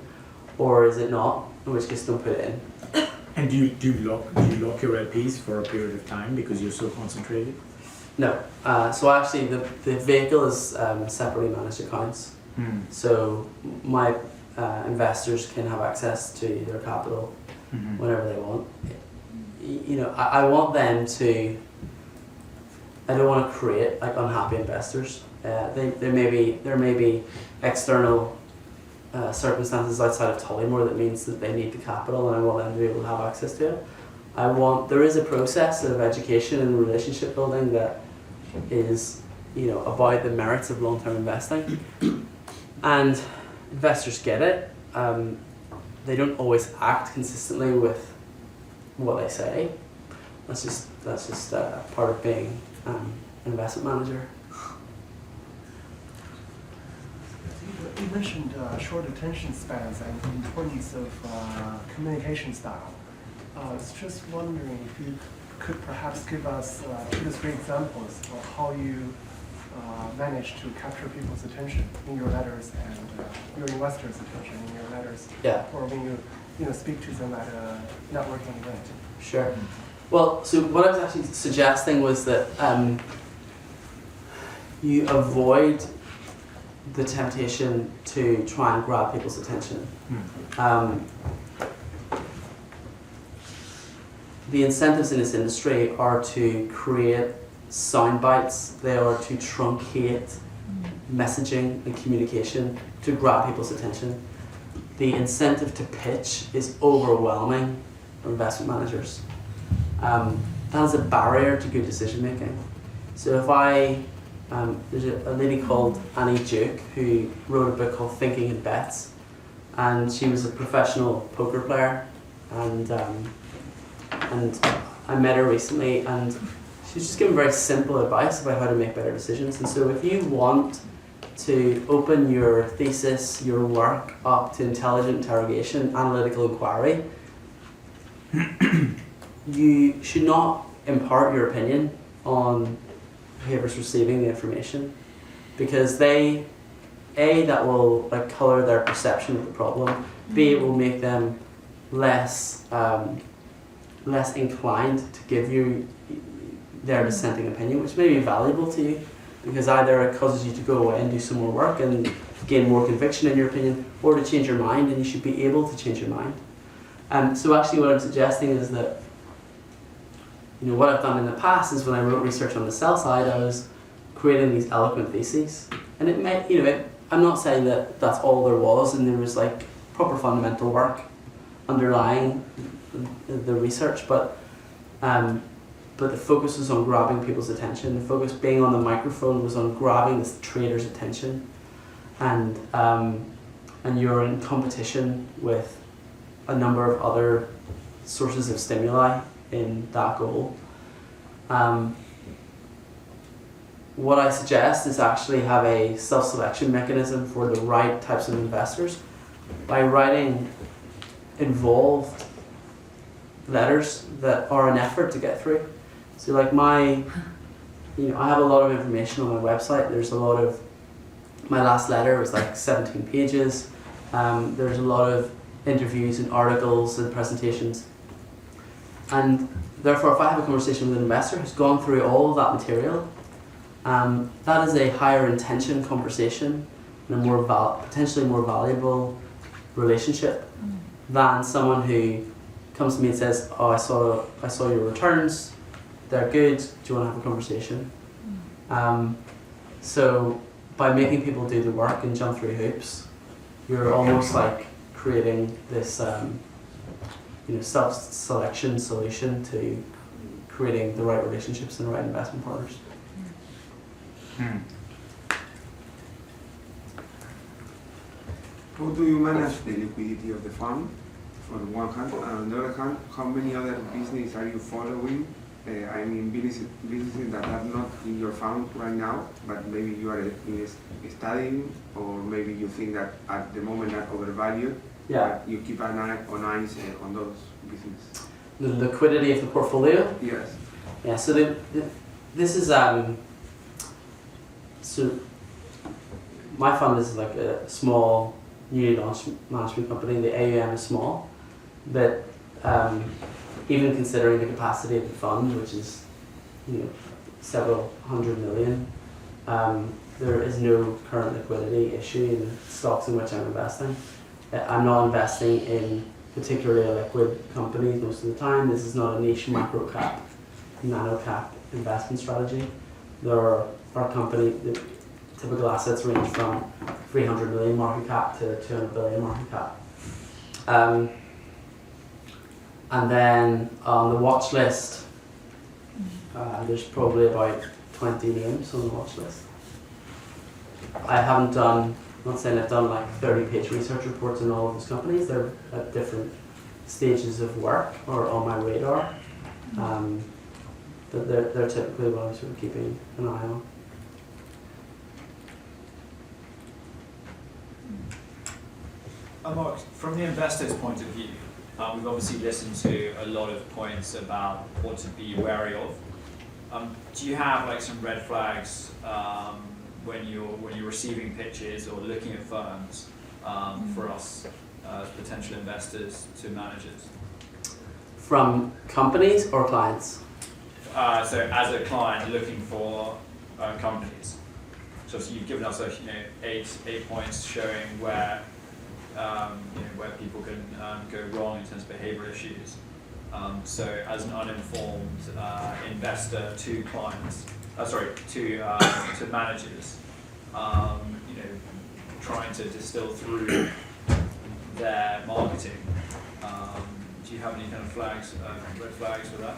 or is it not, in which case don't put it in. And do you lock your LPs for a period of time because you're so concentrated? No. So actually the vehicle is separately managed accounts. So my investors can have access to their capital whenever they want. You know, I want them to, I don't want to create like unhappy investors. There may be external circumstances outside of Tollymore that means that they need the capital, and I want them to be able to have access to it. There is a process of education and relationship building that is, you know, about the merits of long-term investing, and investors get it. They don't always act consistently with what they say. That's just part of being an investment manager. You mentioned short attention spans and the importance of communication style. I was just wondering if you could perhaps give us 2 to 3 examples of how you manage to capture people's attention in your letters and your investors' attention in your letters, or when you speak to them at a networking event. Sure. Well, so what I was actually suggesting was that you avoid the temptation to try and grab people's attention. The incentives in this industry are to create sound bites. They are to truncate messaging and communication to grab people's attention. The incentive to pitch is overwhelming for investment managers. That is a barrier to good decision making. So if there's a lady called Annie Duke who wrote a book called Thinking in Bets, and she was a professional poker player, and I met her recently, and she was just giving very simple advice about how to make better decisions. And so if you want to open your thesis, your work up to intelligent interrogation, analytical inquiry, you should not impart your opinion on whoever's receiving the information, because that will like colour their perception of the problem. B, it will make them less inclined to give you their dissenting opinion, which may be valuable to you, because either it causes you to go away and do some more work and gain more conviction in your opinion, or to change your mind, and you should be able to change your mind. So actually what I'm suggesting is that, you know, what I've done in the past is when I wrote research on the sell side, I was creating these eloquent theses. And it may, you know, I'm not saying that that's all there was, and there was like proper fundamental work underlying the research, but the focus was on grabbing people's attention. The focus being on the microphone was on grabbing the trader's attention, and you're in competition with a number of other sources of stimuli in that goal. What I suggest is actually have a self-selection mechanism for the right types of investors by writing involved letters that are an effort to get through. So like I have a lot of information on my website. There's a lot of, my last letter was like 17 pages. There's a lot of interviews and articles and presentations. And therefore, if I have a conversation with an investor who's gone through all of that material, that is a higher intention conversation and a potentially more valuable relationship than someone who comes to me and says, "Oh, I saw your returns. They're good. Do you want to have a conversation?" So by making people do the work and jump through hoops, you're almost like creating this self-selection solution to creating the right relationships and the right investment partners. How do you manage the liquidity of the fund, on one hand, and on the other hand, how many other businesses are you following? I mean, businesses that are not in your fund right now, but maybe you are studying, or maybe you think that at the moment are overvalued. Yeah. But you keep an eye on those businesses. The liquidity of the portfolio. Yes. Yeah. So this is so my fund is like a small newly launched management company. The AUM is small, but even considering the capacity of the fund, which is several hundred million, there is no current liquidity issue in the stocks in which I'm investing. I'm not investing in particularly liquid companies most of the time. This is not a niche macro cap, nano cap investment strategy. There are companies, the typical assets range from 300 million market cap to 200 billion market cap. And then on the watch list, there's probably about 20 names on the watch list. I haven't done, I'm not saying I've done like 30-page research reports on all of those companies. They're at different stages of work or on my radar. But they're typically what I'm sort of keeping an eye on. Mark, from the investor's point of view, we've obviously listened to a lot of points about what to be wary of. Do you have like some red flags when you're receiving pitches or looking at firms for us as potential investors to managers? From companies or clients? So as a client looking for companies. So you've given us eight points showing where where people can go wrong in terms of behavioural issues. So as an uninformed investor to clients, to managers, trying to distill through their marketing. Do you have any kind of flags, red flags for that?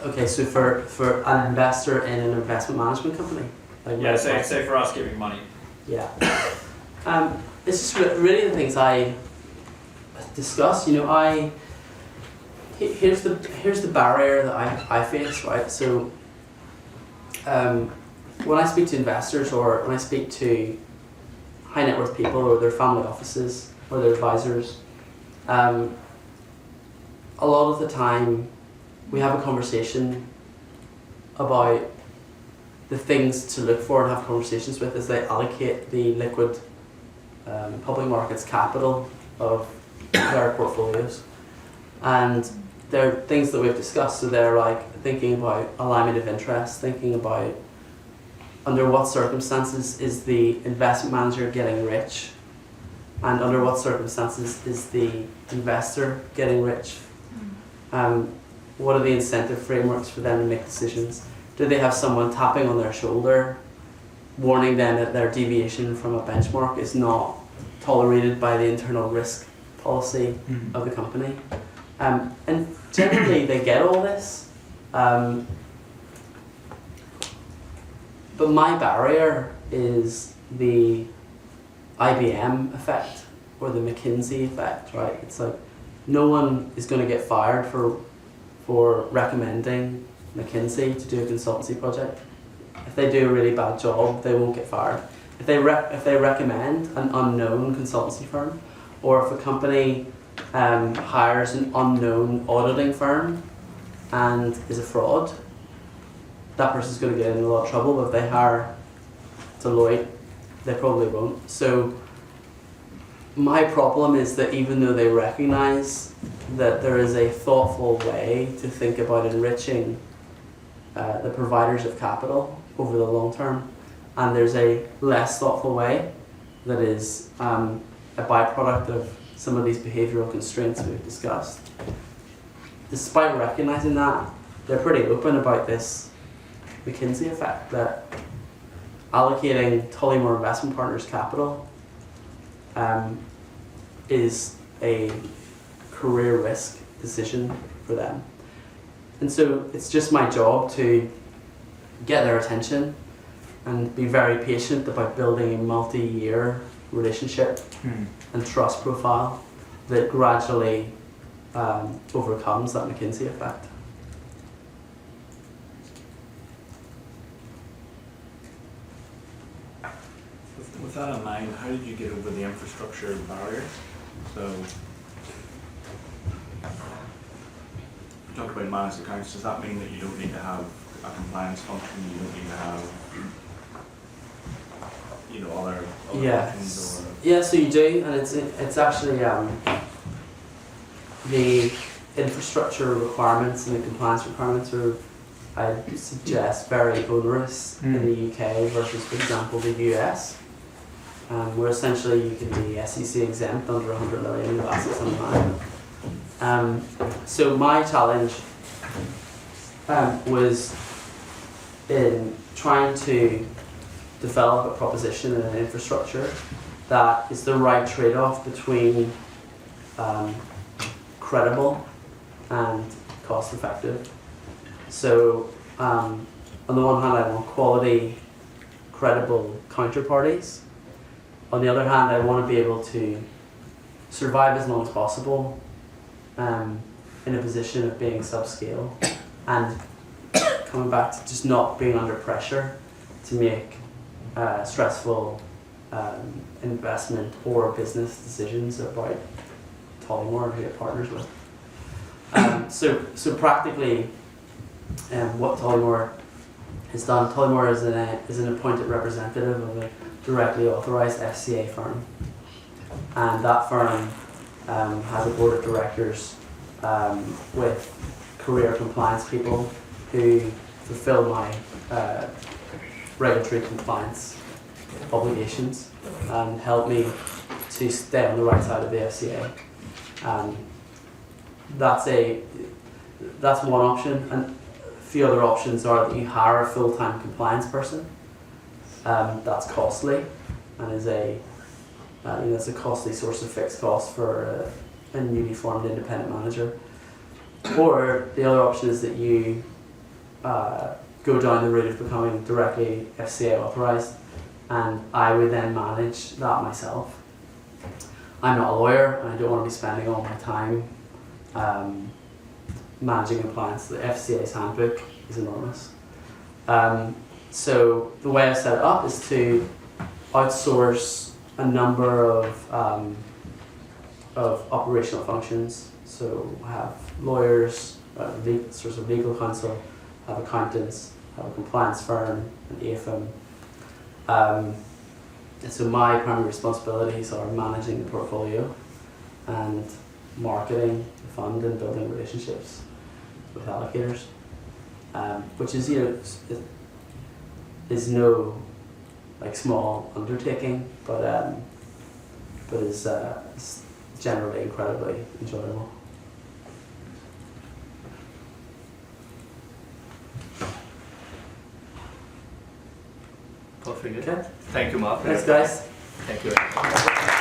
Okay, so for an investor in an investment management company? Say for us giving money. Yeah. It's just really the things I discuss. Here's the barrier that I face, right? So when I speak to investors or when I speak to high net worth people or their family offices or their advisors, a lot of the time we have a conversation about the things to look for and have conversations with as they allocate the liquid public markets capital of their portfolios. And they're things that we've discussed, so they're like thinking about alignment of interest, thinking about under what circumstances is the investment manager getting rich, and under what circumstances is the investor getting rich. What are the incentive frameworks for them to make decisions? Do they have someone tapping on their shoulder, warning them that their deviation from a benchmark is not tolerated by the internal risk policy of the company? And generally they get all this. But my barrier is the IBM effect or the McKinsey effect, right? It's like no one is going to get fired for recommending McKinsey to do a consultancy project. If they do a really bad job, they won't get fired. If they recommend an unknown consultancy firm, or if a company hires an unknown auditing firm and is a fraud, that person's going to get in a lot of trouble. But if they hire Deloitte, they probably won't. So my problem is that even though they recognize that there is a thoughtful way to think about enriching the providers of capital over the long term, and there's a less thoughtful way that is a byproduct of some of these behavioral constraints we've discussed. Despite recognizing that, they're pretty open about this McKinsey effect, that allocating Tollymore Investment Partners capital is a career risk decision for them. And so it's just my job to get their attention and be very patient about building a multi-year relationship and trust profile that gradually overcomes that McKinsey effect. With that in mind, how did you get over the infrastructure barrier? So, you talked about managed accounts. Does that mean that you don't need to have a compliance function? You don't need to have, other functions? Or Yeah, so you do, and it's actually the infrastructure requirements and the compliance requirements are, I suggest, very onerous in the UK versus, for example, the US. Where essentially you can be SEC exempt under 100 million of assets under management. So my challenge was in trying to develop a proposition and an infrastructure that is the right trade-off between credible and cost-effective. So on the one hand, I want quality, credible counterparties. On the other hand, I want to be able to survive as long as possible in a position of being subscale and coming back to just not being under pressure to make stressful investment or business decisions about Tollymore who it partners with. So practically, what Tollymore has done, Tollymore is an appointed representative of a directly authorised FCA firm, and that firm has a board of directors with career compliance people who fulfil my regulatory compliance obligations and help me to stay on the right side of the FCA. That's one option, and a few other options are that you hire a full-time compliance person. That's costly and is it's a costly source of fixed cost for a newly formed independent manager. Or the other option is that you go down the route of becoming directly FCA authorised, and I would then manage that myself. I'm not a lawyer and I don't want to be spending all my time managing compliance. The FCA's handbook is enormous. So the way I set it up is to outsource a number of operational functions. So have lawyers, source of legal counsel, have accountants, have a compliance firm, an AFM. And so my primary responsibilities are managing the portfolio and marketing the fund and building relationships with allocators, which is is no small undertaking, but is generally incredibly enjoyable. Perfect. Okay. Thank you, Mark. Thanks, guys. Thank you.